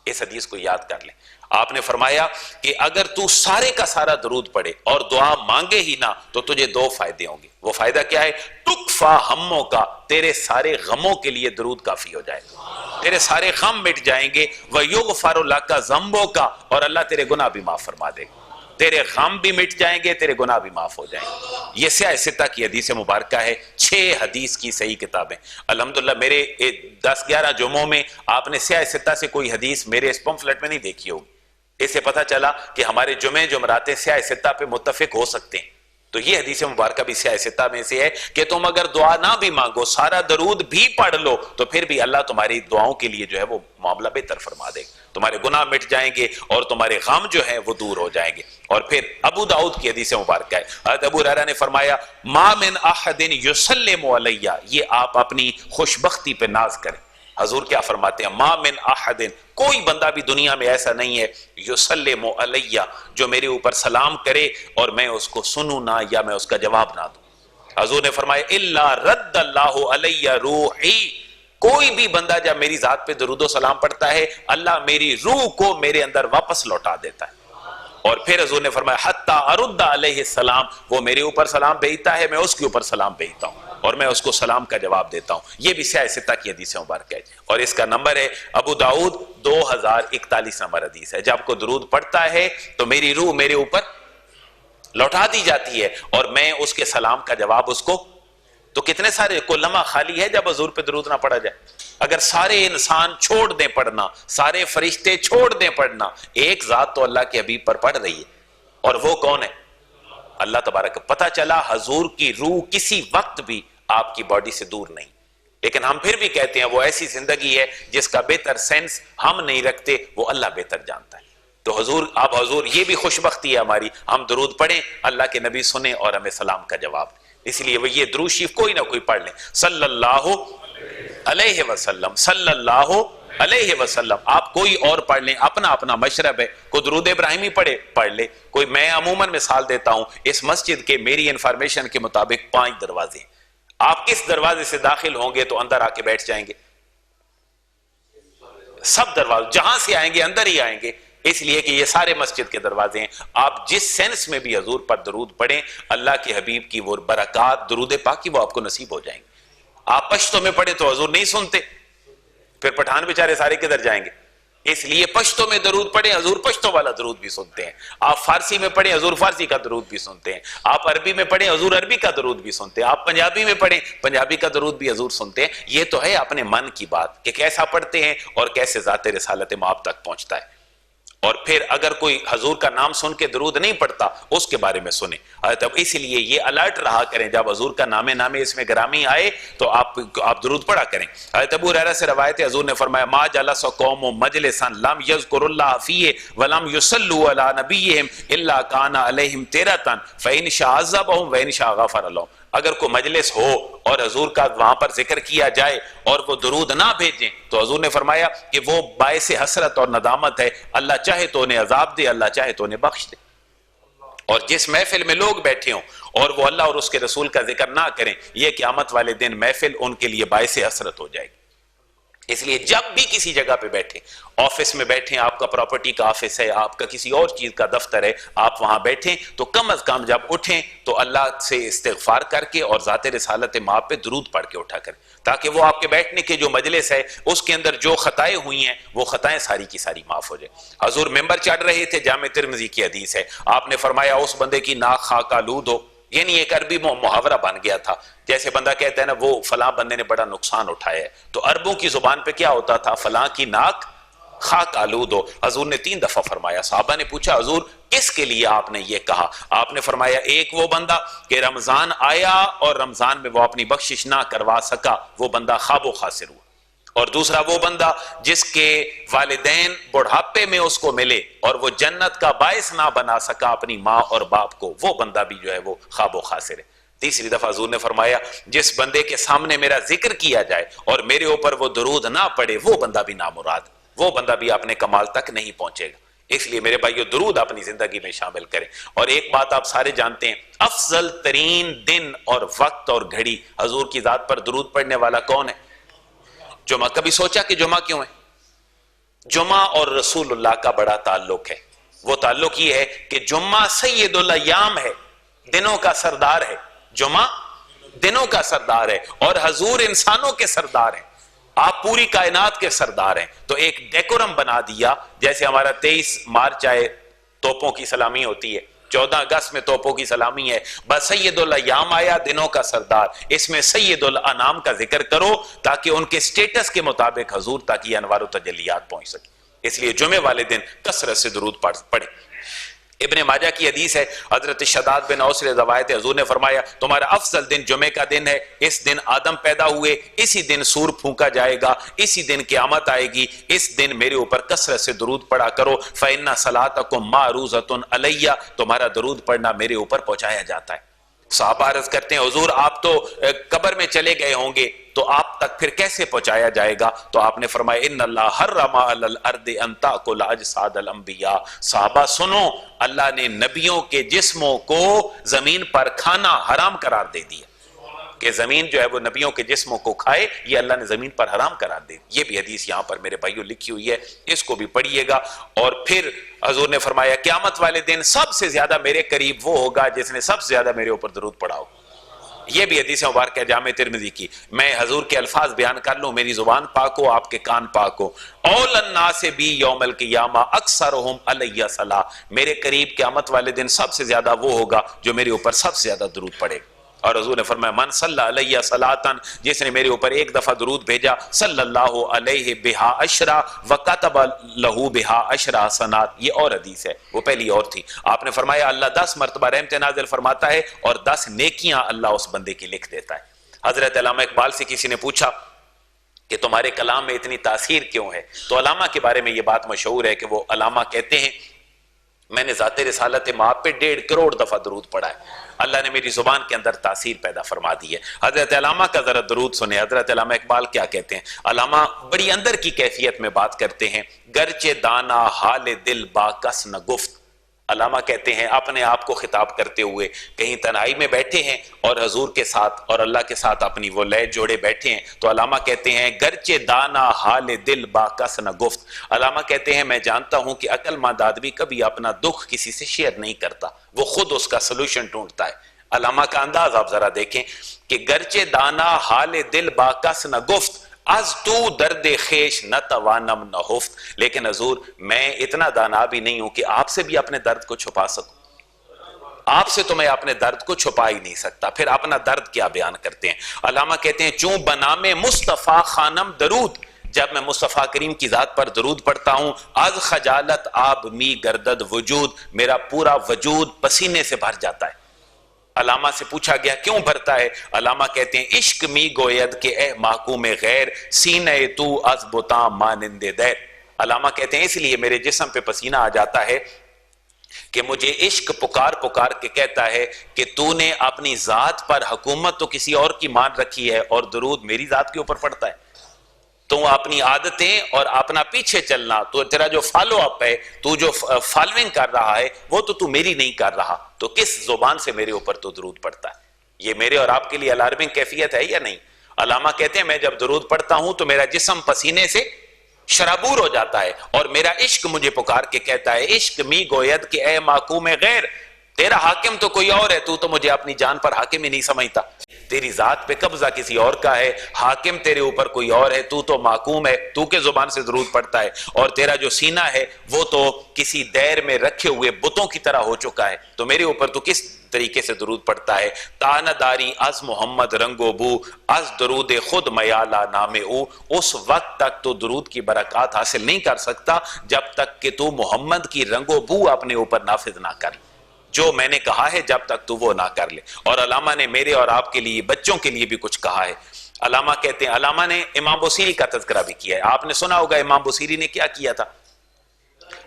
اس حدیث کو یاد کر لیں۔ آپ نے فرمایا کہ اگر تو سارے کا سارا درود پڑھے اور دعا مانگے ہی نہ تو تجھے دو فائدے ہوں گے. وہ فائدہ کیا ہے؟ تکفا ہموں کا، تیرے سارے غموں کے لیے درود کافی ہو جائے گا، تیرے سارے غم مٹ جائیں گے. وَيُغْفَرُ لَكَ ذَنْبُكَ، اور اللہ تیرے گناہ بھی معاف فرما دے گا، تیرے غم بھی مٹ جائیں گے، تیرے گناہ بھی معاف ہو جائیں گے. یہ سیاہ ستہ کی حدیث مبارکہ ہے، 6 حدیث کی صحیح کتابیں. الحمدللہ میرے 10-11 جمعوں میں آپ نے سیاہ ستہ سے کوئی حدیث میرے اس پمفلٹ میں نہیں دیکھی ہوگی. اس سے پتہ چلا کہ ہمارے جمعراتیں سیاہ ستہ پہ متفق ہو سکتے ہیں. تو یہ حدیث مبارکہ بھی سیاہ ستہ میں سے ہے کہ تم اگر دعا نہ بھی مانگو، سارا درود بھی پڑھ لو، تو پھر بھی اللہ تمہاری دعاؤں کے لیے جو ہے وہ معاملہ بہتر فرما دے گا، تمہارے گناہ مٹ جائیں گے اور تمہارے غم جو ہیں وہ دور ہو جائیں گے. اور پھر ابو داؤد کی حدیث مبارکہ ہے، حضرت ابو ہریرہ نے فرمایا ما من احد یسلم علی، یہ آپ اپنی خوشبختی پہ ناز کریں. حضور کیا فرماتے ہیں؟ ما من احد، کوئی بندہ بھی دنیا میں ایسا نہیں ہے، یسلم علی، جو میرے اوپر سلام کرے اور میں اس کو سنوں نہ یا میں اس کا جواب نہ دوں. حضور نے فرمایا الا رد اللہ علی روحی، کوئی بھی بندہ جب میری ذات پہ درود و سلام پڑھتا ہے اللہ میری روح کو میرے اندر واپس لوٹا دیتا ہے. اور پھر حضور نے فرمایا حتی ارد علیہ السلام، وہ میرے اوپر سلام بھیجتا ہے، میں اس کے اوپر سلام بھیجتا ہوں اور میں اس کو سلام کا جواب دیتا ہوں. یہ بھی سیاہ ستہ کی حدیث مبارکہ ہے اور اس کا نمبر ہے ابو داؤد 2041 نمبر حدیث ہے. جب کوئی درود پڑھتا ہے تو میری روح میرے اوپر لوٹا دی جاتی ہے اور میں اس کے سلام کا جواب اس کو. تو کتنے سارے کوئی لمحہ خالی ہے جب حضور پہ درود نہ پڑھا جائے؟ اگر سارے انسان چھوڑ دیں پڑھنا، سارے فرشتے چھوڑ دیں پڑھنا، ایک ذات تو اللہ کے حبیب پر پڑھ رہی ہے، اور وہ کون ہے؟ اللہ تبارک. پتہ چلا حضور کی روح کسی وقت بھی آپ کی باڈی سے دور نہیں. لیکن ہم پھر بھی کہتے ہیں وہ ایسی زندگی ہے جس کا بہتر سینس ہم نہیں رکھتے، وہ اللہ بہتر جانتا ہے. تو حضور یہ بھی خوشبختی ہے ہماری، ہم درود پڑھیں، اللہ کے نبی سنیں اور ہمیں سلام کا جواب دیں. اس لیے وہ یہ درود شریف کوئی نہ کوئی پڑھ لیں، صلی اللہ علیہ وسلم، صلی اللہ علیہ وسلم. آپ کوئی اور پڑھ لیں، اپنا اپنا مشرب ہے. کوئی درود ابراہیمی پڑھ لے کوئی. میں عموماً مثال دیتا ہوں، اس مسجد کے میری انفارمیشن کے مطابق 5 دروازے، آپ کس دروازے سے داخل ہوں گے تو اندر آ کے بیٹھ جائیں گے؟ سب دروازے جہاں سے آئیں گے اندر ہی آئیں گے، اس لیے کہ یہ سارے مسجد کے دروازے ہیں. آپ جس سینس میں بھی حضور پر درود پڑھیں، اللہ کے حبیب کی وہ برکات درود پاک کی وہ آپ کو نصیب ہو جائیں گے. آپ پشتوں میں پڑھیں تو حضور نہیں سنتے، پھر پٹھان بیچارے سارے کدھر جائیں گے؟ اس لیے پشتوں میں درود پڑھیں، حضور پشتوں والا درود بھی سنتے ہیں. آپ فارسی میں پڑھیں، حضور فارسی کا درود بھی سنتے ہیں. آپ عربی میں پڑھیں، حضور عربی کا درود بھی سنتے ہیں. آپ پنجابی میں پڑھیں، پنجابی کا درود بھی حضور سنتے ہیں. یہ تو ہے اپنے من کی بات کہ کیسا پڑھتے ہیں اور کیسے ذات رسالت مآب تک پہنچتا ہے. اور پھر اگر کوئی حضور کا نام سن کے درود نہیں پڑھتا اس کے بارے میں سنیں. اس لیے یہ الرٹ رہا کریں، جب حضور کا نام اس میں گرامی آئے تو آپ درود پڑھا کریں. حضرت ابو ہریرہ سے روایت ہے، حضور نے فرمایا ما جلس قوم مجلسا لم یذکر اللہ فیہ ولم یصلوا علی نبیہم الا کان علیہم تیرۃ فإن شاء عذبہم وإن شاء غفر لہم. اگر کوئی مجلس ہو اور حضور کا وہاں پر ذکر کیا جائے اور وہ درود نہ بھیجیں تو حضور نے فرمایا کہ وہ باعث حسرت اور ندامت ہے، اللہ چاہے تو انہیں عذاب دے، اللہ چاہے تو انہیں بخش دے. اور جس محفل میں لوگ بیٹھے ہوں اور وہ اللہ اور اس کے رسول کا ذکر نہ کریں، یہ قیامت والے دن محفل ان کے لیے باعث حسرت ہو جائے گی. اس لیے جب بھی کسی جگہ پہ بیٹھیں، آفس میں بیٹھیں، آپ کا پراپرٹی کا آفس ہے، آپ کا کسی اور چیز کا دفتر ہے، آپ وہاں بیٹھیں تو کم از کم جب اٹھیں تو اللہ سے استغفار کر کے اور ذات رسالت مآب پہ درود پڑھ کے اٹھا کریں، تاکہ وہ آپ کے بیٹھنے کے جو مجلس ہے اس کے اندر جو خطائیں ہوئی ہیں وہ خطائیں ساری کی ساری معاف ہو جائیں. حضور ممبر چڑھ رہے تھے، جامع ترمذی کی حدیث ہے، آپ نے فرمایا اس بندے کی ناک خاک آلود ہو. یعنی ایک عربی محاورہ بن گیا تھا، جیسے بندہ کہتا ہے نا وہ فلاں بندے نے بڑا نقصان اٹھایا ہے، تو عربوں کی زبان پہ کیا ہوتا تھا؟ فلاں کی ناک خاک آلود ہو. حضور نے 3 دفعہ فرمایا. صحابہ نے پوچھا حضور کس کے لیے آپ نے یہ کہا؟ آپ نے فرمایا ایک وہ بندہ کہ رمضان آیا اور رمضان میں وہ اپنی بخشش نہ کروا سکا، وہ بندہ خواب و خاسر ہوا. اور دوسرا وہ بندہ جس کے والدین بڑھاپے میں اس کو ملے اور وہ جنت کا باعث نہ بنا سکا اپنی ماں اور باپ کو، وہ بندہ بھی جو ہے وہ خواب و خاسر ہے. تیسری دفعہ حضور نے فرمایا جس بندے کے سامنے میرا ذکر کیا جائے اور میرے اوپر وہ درود نہ پڑے، وہ بندہ بھی نامراد، وہ بندہ بھی اپنے کمال تک نہیں پہنچے گا. اس لیے میرے بھائیو درود اپنی زندگی میں شامل کریں. اور ایک بات آپ سارے جانتے ہیں، افضل ترین دن اور وقت اور گھڑی حضور کی ذات پر درود پڑھنے والا کون ہے؟ جمعہ. کبھی سوچا کہ جمعہ کیوں ہے؟ جمعہ اور رسول اللہ کا بڑا تعلق ہے. وہ تعلق یہ ہے کہ جمعہ سید الایام ہے، دنوں کا سردار ہے. جمعہ دنوں کا سردار ہے اور حضور انسانوں کے سردار ہیں. آپ پوری کائنات کے سردار ہیں. تو ایک ڈیکورم بنا دیا، جیسے ہمارا 23 مارچ آئے توپوں کی سلامی ہوتی ہے، 14 اگست میں توپوں کی سلامی ہے، بس سید الایام آیا، دنوں کا سردار، اس میں سید الانام کا ذکر کرو تاکہ ان کے سٹیٹس کے مطابق حضور تک یہ انوار و تجلیات پہنچ سکے. اس لیے جمعے والے دن کثرت سے درود پڑھے. ابن ماجہ کی حدیث ہے، حضرت شداد بن اوس سے روایت ہے، حضور نے فرمایا تمہارا افضل دن جمعے کا دن ہے. اس دن آدم پیدا ہوئے، اسی دن سور پھونکا جائے گا، اسی دن قیامت آئے گی. اس دن میرے اوپر کثرت سے درود پڑھا کرو. فإن صلاتکم معروضۃ علیہ، تمہارا درود پڑھنا میرے اوپر پہنچایا جاتا ہے. صحابہ عرض کرتے ہیں حضور آپ تو قبر میں چلے گئے ہوں گے، تو آپ تک پھر کیسے پہنچایا جائے گا؟ تو آپ نے فرمایا ان اللہ حرم علی الارض ان تاکل اجساد الانبیاء. صحابہ سنو، اللہ نے نبیوں کے جسموں کو زمین پر کھانا حرام قرار دے دیا، کہ زمین جو ہے وہ نبیوں کے جسموں کو کھائے، یہ اللہ نے زمین پر حرام قرار دے. یہ بھی حدیث یہاں پر میرے بھائیوں لکھی ہوئی ہے، اس کو بھی پڑھیے گا. اور پھر حضور نے فرمایا قیامت والے دن سب سے زیادہ میرے قریب وہ ہوگا جس نے سب سے زیادہ میرے اوپر درود پڑھا ہو. یہ بھی حدیث مبارکہ جامع ترمذی کی. میں حضور کے الفاظ بیان کر لوں، میری زبان پاک ہو، آپ کے کان پاک ہو. اول الناس بی یوم القیامہ اکثرہم علیہ صلاۃ، میرے قریب قیامت والے دن سب سے زیادہ وہ ہوگا جو میرے اوپر سب سے زیادہ درود پڑے. اور حضور نے فرمایا من صلی علیہ صلاۃً، جس نے میرے اوپر ایک دفعہ درود بھیجا، صلی اللہ علیہ بہا عشرہ وکتب لہ بہا عشرہ حسنات. یہ اور حدیث ہے، وہ پہلی اور تھی. آپ نے فرمایا اللہ 10 مرتبہ رحمت نازل فرماتا ہے اور 10 نیکیاں اللہ اس بندے کی لکھ دیتا ہے. حضرت علامہ اقبال سے کسی نے پوچھا کہ تمہارے کلام میں اتنی تاثیر کیوں ہے؟ تو علامہ کے بارے میں یہ بات مشہور ہے کہ وہ علامہ کہتے ہیں میں نے ذات رسالت مآب پہ 1.5 کروڑ دفعہ درود پڑھا ہے، اللہ نے میری زبان کے اندر تاثیر پیدا فرما دی ہے. حضرت علامہ کا ذرا درود سنیں. حضرت علامہ اقبال کیا کہتے ہیں؟ علامہ بڑی اندر کی کیفیت میں بات کرتے ہیں. گرچہ دانا حال دل با کس نہ گفت. علامہ کہتے ہیں اپنے آپ کو خطاب کرتے ہوئے کہیں تنہائی میں بیٹھے ہیں اور حضور کے ساتھ اور اللہ کے ساتھ اپنی وہ لے جوڑے بیٹھے ہیں، تو علامہ کہتے ہیں گرچہ دانا حال دل با کس نہ گفت. علامہ کہتے ہیں میں جانتا ہوں کہ عقل مند آدمی کبھی اپنا دکھ کسی سے شیئر نہیں کرتا، وہ خود اس کا سلوشن ڈھونڈتا ہے. علامہ کا انداز آپ ذرا دیکھیں کہ گرچہ دانا حال دل با کس نہ گفت از تو درد خیش نہ توانم نہ ہفت. لیکن حضور میں اتنا دانا بھی نہیں ہوں کہ آپ سے بھی اپنے درد کو چھپا سکوں. آپ سے تو میں اپنے درد کو چھپا ہی نہیں سکتا، پھر اپنا درد کیا بیان کرتے ہیں. علامہ کہتے ہیں چوں بنام مصطفیٰ خانم درود، جب میں مصطفیٰ کریم کی ذات پر درود پڑھتا ہوں، از خجالت آب می گردد وجود، میرا پورا وجود پسینے سے بھر جاتا ہے. علامہ سے پوچھا گیا کیوں بھرتا ہے؟ علامہ کہتے ہیں عشق می گوید کہ اے محکوم غیر سینہ تو از بتاں مانند دیر. علامہ کہتے ہیں اس لیے میرے جسم پہ پسینہ آ جاتا ہے کہ مجھے عشق پکار پکار کے کہتا ہے کہ تو نے اپنی ذات پر حکومت تو کسی اور کی مان رکھی ہے اور درود میری ذات کے اوپر پڑتا ہے. تو اپنی عادتیں اور اپنا پیچھے چلنا، تو تیرا جو فالو اپ ہے، تو جو فالوئنگ کر رہا ہے، وہ تو میری نہیں کر رہا، تو کس زبان سے میرے اوپر تو درود پڑتا ہے؟ یہ میرے اور آپ کے لیے الارمنگ کیفیت ہے یا نہیں؟ علامہ کہتے ہیں میں جب درود پڑھتا ہوں تو میرا جسم پسینے سے شرابور ہو جاتا ہے اور میرا عشق مجھے پکار کے کہتا ہے عشق می گوید کہ اے محکوم غیر، تیرا حاکم تو کوئی اور ہے، تو مجھے اپنی جان پر حاکم ہی نہیں سمجھتا. تیری ذات پہ قبضہ کسی اور کا ہے، حاکم تیرے اوپر کوئی اور ہے، تو محکوم ہے، تو کے زبان سے درود پڑتا ہے، اور تیرا جو سینہ ہے وہ تو کسی دیر میں رکھے ہوئے بتوں کی طرح ہو چکا ہے، تو میرے اوپر تو کس طریقے سے درود پڑتا ہے؟ تانہ داری از محمد رنگ و بو از درود خود میالا نام او. اس وقت تک تو درود کی برکات حاصل نہیں کر سکتا جب تک کہ تو محمد کی رنگ و بو اپنے اوپر نافذ نہ کر، جو میں نے کہا ہے جب تک تو وہ نہ کر لے. اور علامہ نے میرے اور آپ کے لیے، بچوں کے لیے بھی کچھ کہا ہے. علامہ کہتے ہیں، علامہ نے امام بصیری کا تذکرہ بھی کیا ہے. آپ نے سنا ہوگا امام بصیری نے کیا کیا تھا.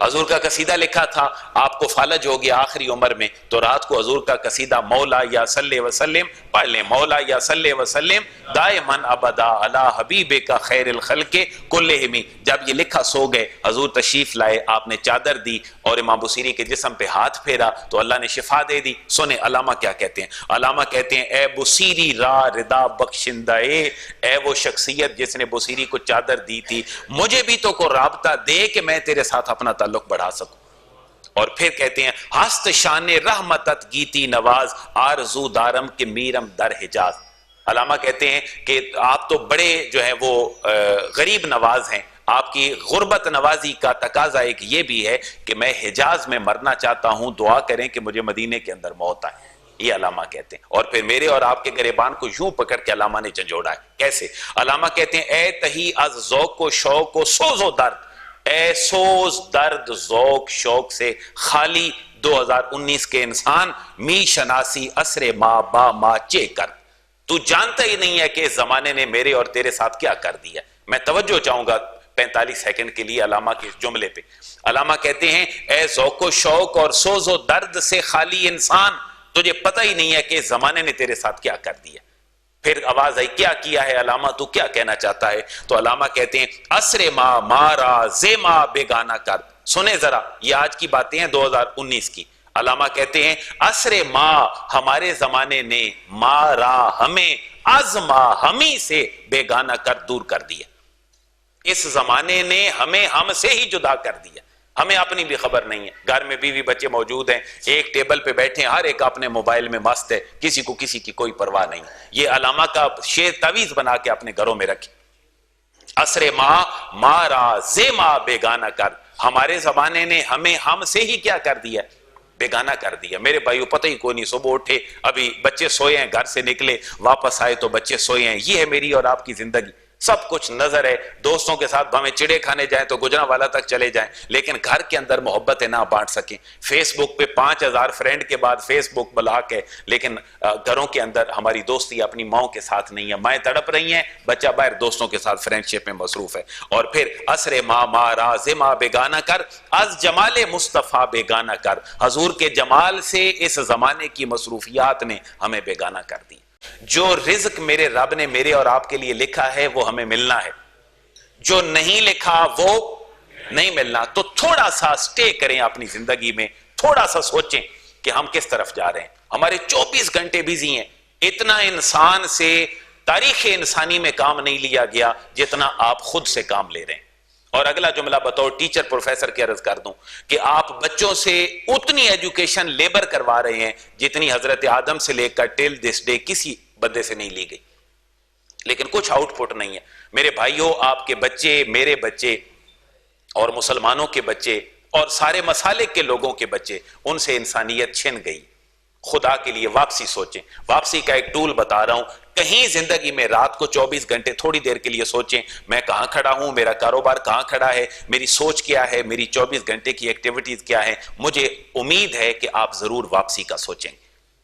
حضور کا قصیدہ لکھا تھا، آپ کو فالج ہو گیا آخری عمر میں، تو رات کو حضور کا قصیدہ مولا یا صلی وسلم پڑھ لیں، مولا یا صلی وسلم دائماً ابدا علی حبیبک خیر الخلق کلہم۔ جب یہ لکھا سو گئے، حضور تشریف لائے، آپ نے چادر دی اور امام بصیری کے جسم پہ ہاتھ پھیرا تو اللہ نے شفا دے دی۔ سنیں علامہ کیا کہتے ہیں، علامہ کہتے ہیں اے بصیری را ردا بخشندہ، اے وہ شخصیت جس نے بصیری کو چادر دی تھی، مجھے بھی تو کو رابطہ دے کہ میں تیرے ساتھ اپنا تعلق بڑھا سکوں۔ اور پھر کہتے ہیں ہست شان رحمتت گیتی نواز آرزو دارم کے میرم در حجاز۔ علامہ کہتے ہیں کہ آپ تو بڑے جو ہیں وہ غریب نواز ہیں، آپ کی غربت نوازی کا تقاضا ایک یہ بھی ہے کہ میں حجاز میں مرنا چاہتا ہوں، دعا کریں کہ مجھے مدینے کے اندر موت آئے۔ یہ علامہ کہتے ہیں۔ اور پھر میرے اور آپ کے گریبان کو یوں پکڑ کے علامہ نے جھنجھوڑا ہے۔ کیسے؟ علامہ کہتے ہیں اے تہی از ذوق و شوق و سوز و درد، اے سوز درد ذوق شوق سے خالی 2019 کے انسان، می شناسی اسر ما با ما چے کر، تو جانتا ہی نہیں ہے کہ اس زمانے نے میرے اور تیرے ساتھ کیا کر دیا۔ میں توجہ چاہوں گا 45 سیکنڈ کے لیے علامہ کے اس جملے پہ۔ علامہ کہتے ہیں اے ذوق و شوق اور سوز و درد سے خالی انسان، تجھے پتہ ہی نہیں ہے کہ اس زمانے نے تیرے ساتھ کیا کر دیا۔ پھر آواز آئی کیا کیا ہے علامہ، تو کیا کہنا چاہتا ہے؟ تو علامہ کہتے ہیں اسر ما مارا زیما بیگانہ کر۔ سنیں ذرا، یہ آج کی باتیں ہیں 2019 کی۔ علامہ کہتے ہیں اسر ما ہمارے زمانے نے مارا ہمیں ازما ہمی سے بیگانہ کر دور کر دیا۔ اس زمانے نے ہمیں ہم سے ہی جدا کر دیا، ہمیں اپنی بھی خبر نہیں ہے۔ گھر میں بیوی بچے موجود ہیں، ایک ٹیبل پہ بیٹھے ہیں، ہر ایک اپنے موبائل میں مست ہے، کسی کو کسی کی کوئی پرواہ نہیں۔ یہ علامہ کا شعر تعویذ بنا کے اپنے گھروں میں رکھیں۔ اسر ما مارا زیما بیگانہ کر، ہمارے زمانے نے ہمیں ہم سے ہی کیا کر دیا؟ بیگانہ کر دیا۔ میرے بھائیو پتہ ہی کوئی نہیں، صبح اٹھے ابھی بچے سوئے ہیں، گھر سے نکلے واپس آئے تو بچے سوئے ہیں۔ یہ ہے میری اور آپ کی زندگی، سب کچھ نظر ہے۔ دوستوں کے ساتھ ہمیں چڑے کھانے جائیں تو گجرانوالا تک چلے جائیں، لیکن گھر کے اندر محبت نہ بانٹ سکیں۔ فیس بک پہ 5000 فرینڈ کے بعد فیس بک بلاک ہے، لیکن گھروں کے اندر ہماری دوستی اپنی ماؤں کے ساتھ نہیں ہے۔ مائیں تڑپ رہی ہیں، بچہ باہر دوستوں کے ساتھ فرینڈ شپ میں مصروف ہے۔ اور پھر اسر ما مارا زما بیگانہ کر، از جمال مصطفیٰ بیگانہ کر، حضور کے جمال سے اس زمانے کی مصروفیات نے ہمیں بیگانہ کر دی۔ جو رزق میرے رب نے میرے اور آپ کے لیے لکھا ہے وہ ہمیں ملنا ہے، جو نہیں لکھا وہ نہیں ملنا۔ تو تھوڑا سا سٹے کریں اپنی زندگی میں، تھوڑا سا سوچیں کہ ہم کس طرف جا رہے ہیں۔ ہمارے 24 گھنٹے بیزی ہیں، اتنا انسان سے تاریخ انسانی میں کام نہیں لیا گیا جتنا آپ خود سے کام لے رہے ہیں۔ اور اگلا جملہ بطور ٹیچر پروفیسر کے عرض کر دوں کہ آپ بچوں سے اتنی ایجوکیشن لیبر کروا رہے ہیں جتنی حضرت آدم سے لے کر ٹل دس ڈے کسی بندے سے نہیں لی گئی، لیکن کچھ آؤٹ پٹ نہیں ہے۔ میرے بھائیوں، آپ کے بچے، میرے بچے اور مسلمانوں کے بچے اور سارے مسالک کے لوگوں کے بچے، ان سے انسانیت چھن گئی۔ خدا کے لیے واپسی سوچیں۔ واپسی کا ایک ٹول بتا رہا ہوں، کہیں زندگی میں رات کو 24 گھنٹے تھوڑی دیر کے لیے سوچیں میں کہاں کھڑا ہوں، میرا کاروبار کہاں کھڑا ہے، میری سوچ کیا ہے، میری 24 گھنٹے کی ایکٹیویٹیز کیا ہیں۔ مجھے امید ہے کہ آپ ضرور واپسی کا سوچیں۔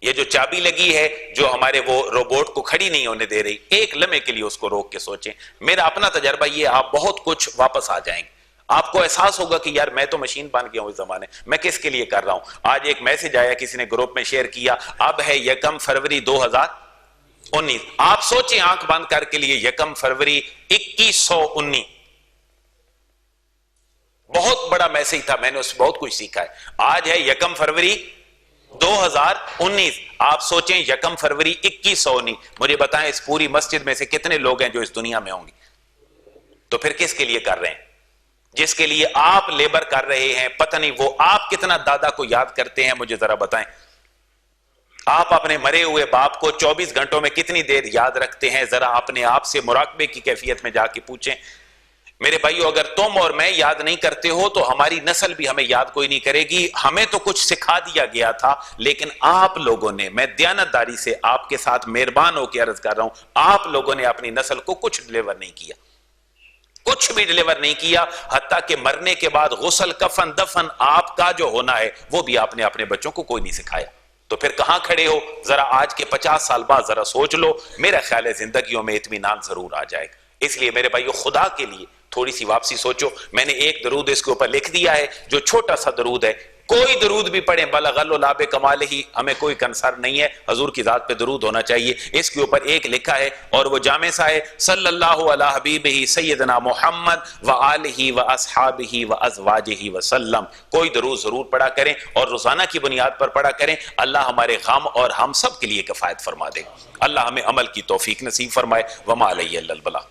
یہ جو چابی لگی ہے جو ہمارے وہ روبوٹ کو کھڑی نہیں ہونے دے رہی، ایک لمحے کے لیے اس کو روک کے سوچیں۔ میرا اپنا تجربہ یہ، آپ بہت کچھ واپس آ جائیں گے۔ آپ کو احساس ہوگا کہ یار میں تو مشین بن گیا ہوں اس زمانے میں کس کے لیے کر رہا ہوں۔ آج ایک میسج آیا، کسی نے گروپ میں شیئر کیا، اب ہے 1 فروری 2019۔ آپ سوچیں آنکھ بند کر کے لیے 1 فروری 2119، بہت بڑا میسج تھا، میں نے اس سے بہت کچھ سیکھا ہے۔ آج ہے 1 فروری 2019، آپ سوچیں 1 فروری 2119۔ مجھے بتائیں اس پوری مسجد میں سے کتنے لوگ ہیں جو اس دنیا میں ہوں گے؟ تو پھر کس کے لیے کر رہے ہیں؟ جس کے لیے آپ لیبر کر رہے ہیں، پتہ نہیں وہ آپ کتنا دادا کو یاد کرتے ہیں، مجھے ذرا بتائیں۔ آپ اپنے مرے ہوئے باپ کو 24 گھنٹوں میں کتنی دیر یاد رکھتے ہیں؟ ذرا اپنے آپ سے مراقبے کی کیفیت میں جا کے پوچھیں۔ میرے بھائیو، اگر تم اور میں یاد نہیں کرتے ہو تو ہماری نسل بھی ہمیں یاد کوئی نہیں کرے گی۔ ہمیں تو کچھ سکھا دیا گیا تھا، لیکن آپ لوگوں نے، میں دیانتداری سے آپ کے ساتھ مہربان ہو کے عرض کر رہا ہوں، آپ لوگوں نے اپنی نسل کو کچھ ڈلیور نہیں کیا، کچھ بھی ڈلیور نہیں کیا۔ حتیٰ کہ مرنے کے بعد غسل، کفن، دفن آپ کا جو ہونا ہے وہ بھی آپ نے اپنے بچوں کو کوئی نہیں سکھایا۔ تو پھر کہاں کھڑے ہو؟ ذرا آج کے 50 سال بعد ذرا سوچ لو۔ میرا خیال ہے زندگیوں میں اطمینان ضرور آ جائے گا۔ اس لیے میرے بھائیو، خدا کے لیے تھوڑی سی واپسی سوچو. میں نے ایک درود اس کے اوپر لکھ دیا ہے جو چھوٹا سا درود ہے, کوئی درود بھی پڑھیں بلغ اللعب کمال ہی, ہمیں کوئی کنسر نہیں ہے, حضور کی ذات پہ درود ہونا چاہیے. اس کے اوپر ایک لکھا ہے اور وہ جامع سا ہے, صلی اللہ علی حبیبہ سیدنا محمد وآلہ واصحابہ وازواجہ وسلم. کوئی درود ضرور پڑھا کریں اور روزانہ کی بنیاد پر پڑھا کریں. اللہ ہمارے غم اور ہم سب کے لیے کفایت فرما دے. اللہ ہمیں عمل کی توفیق نصیب فرمائے. وما علیہ الا البلاغ.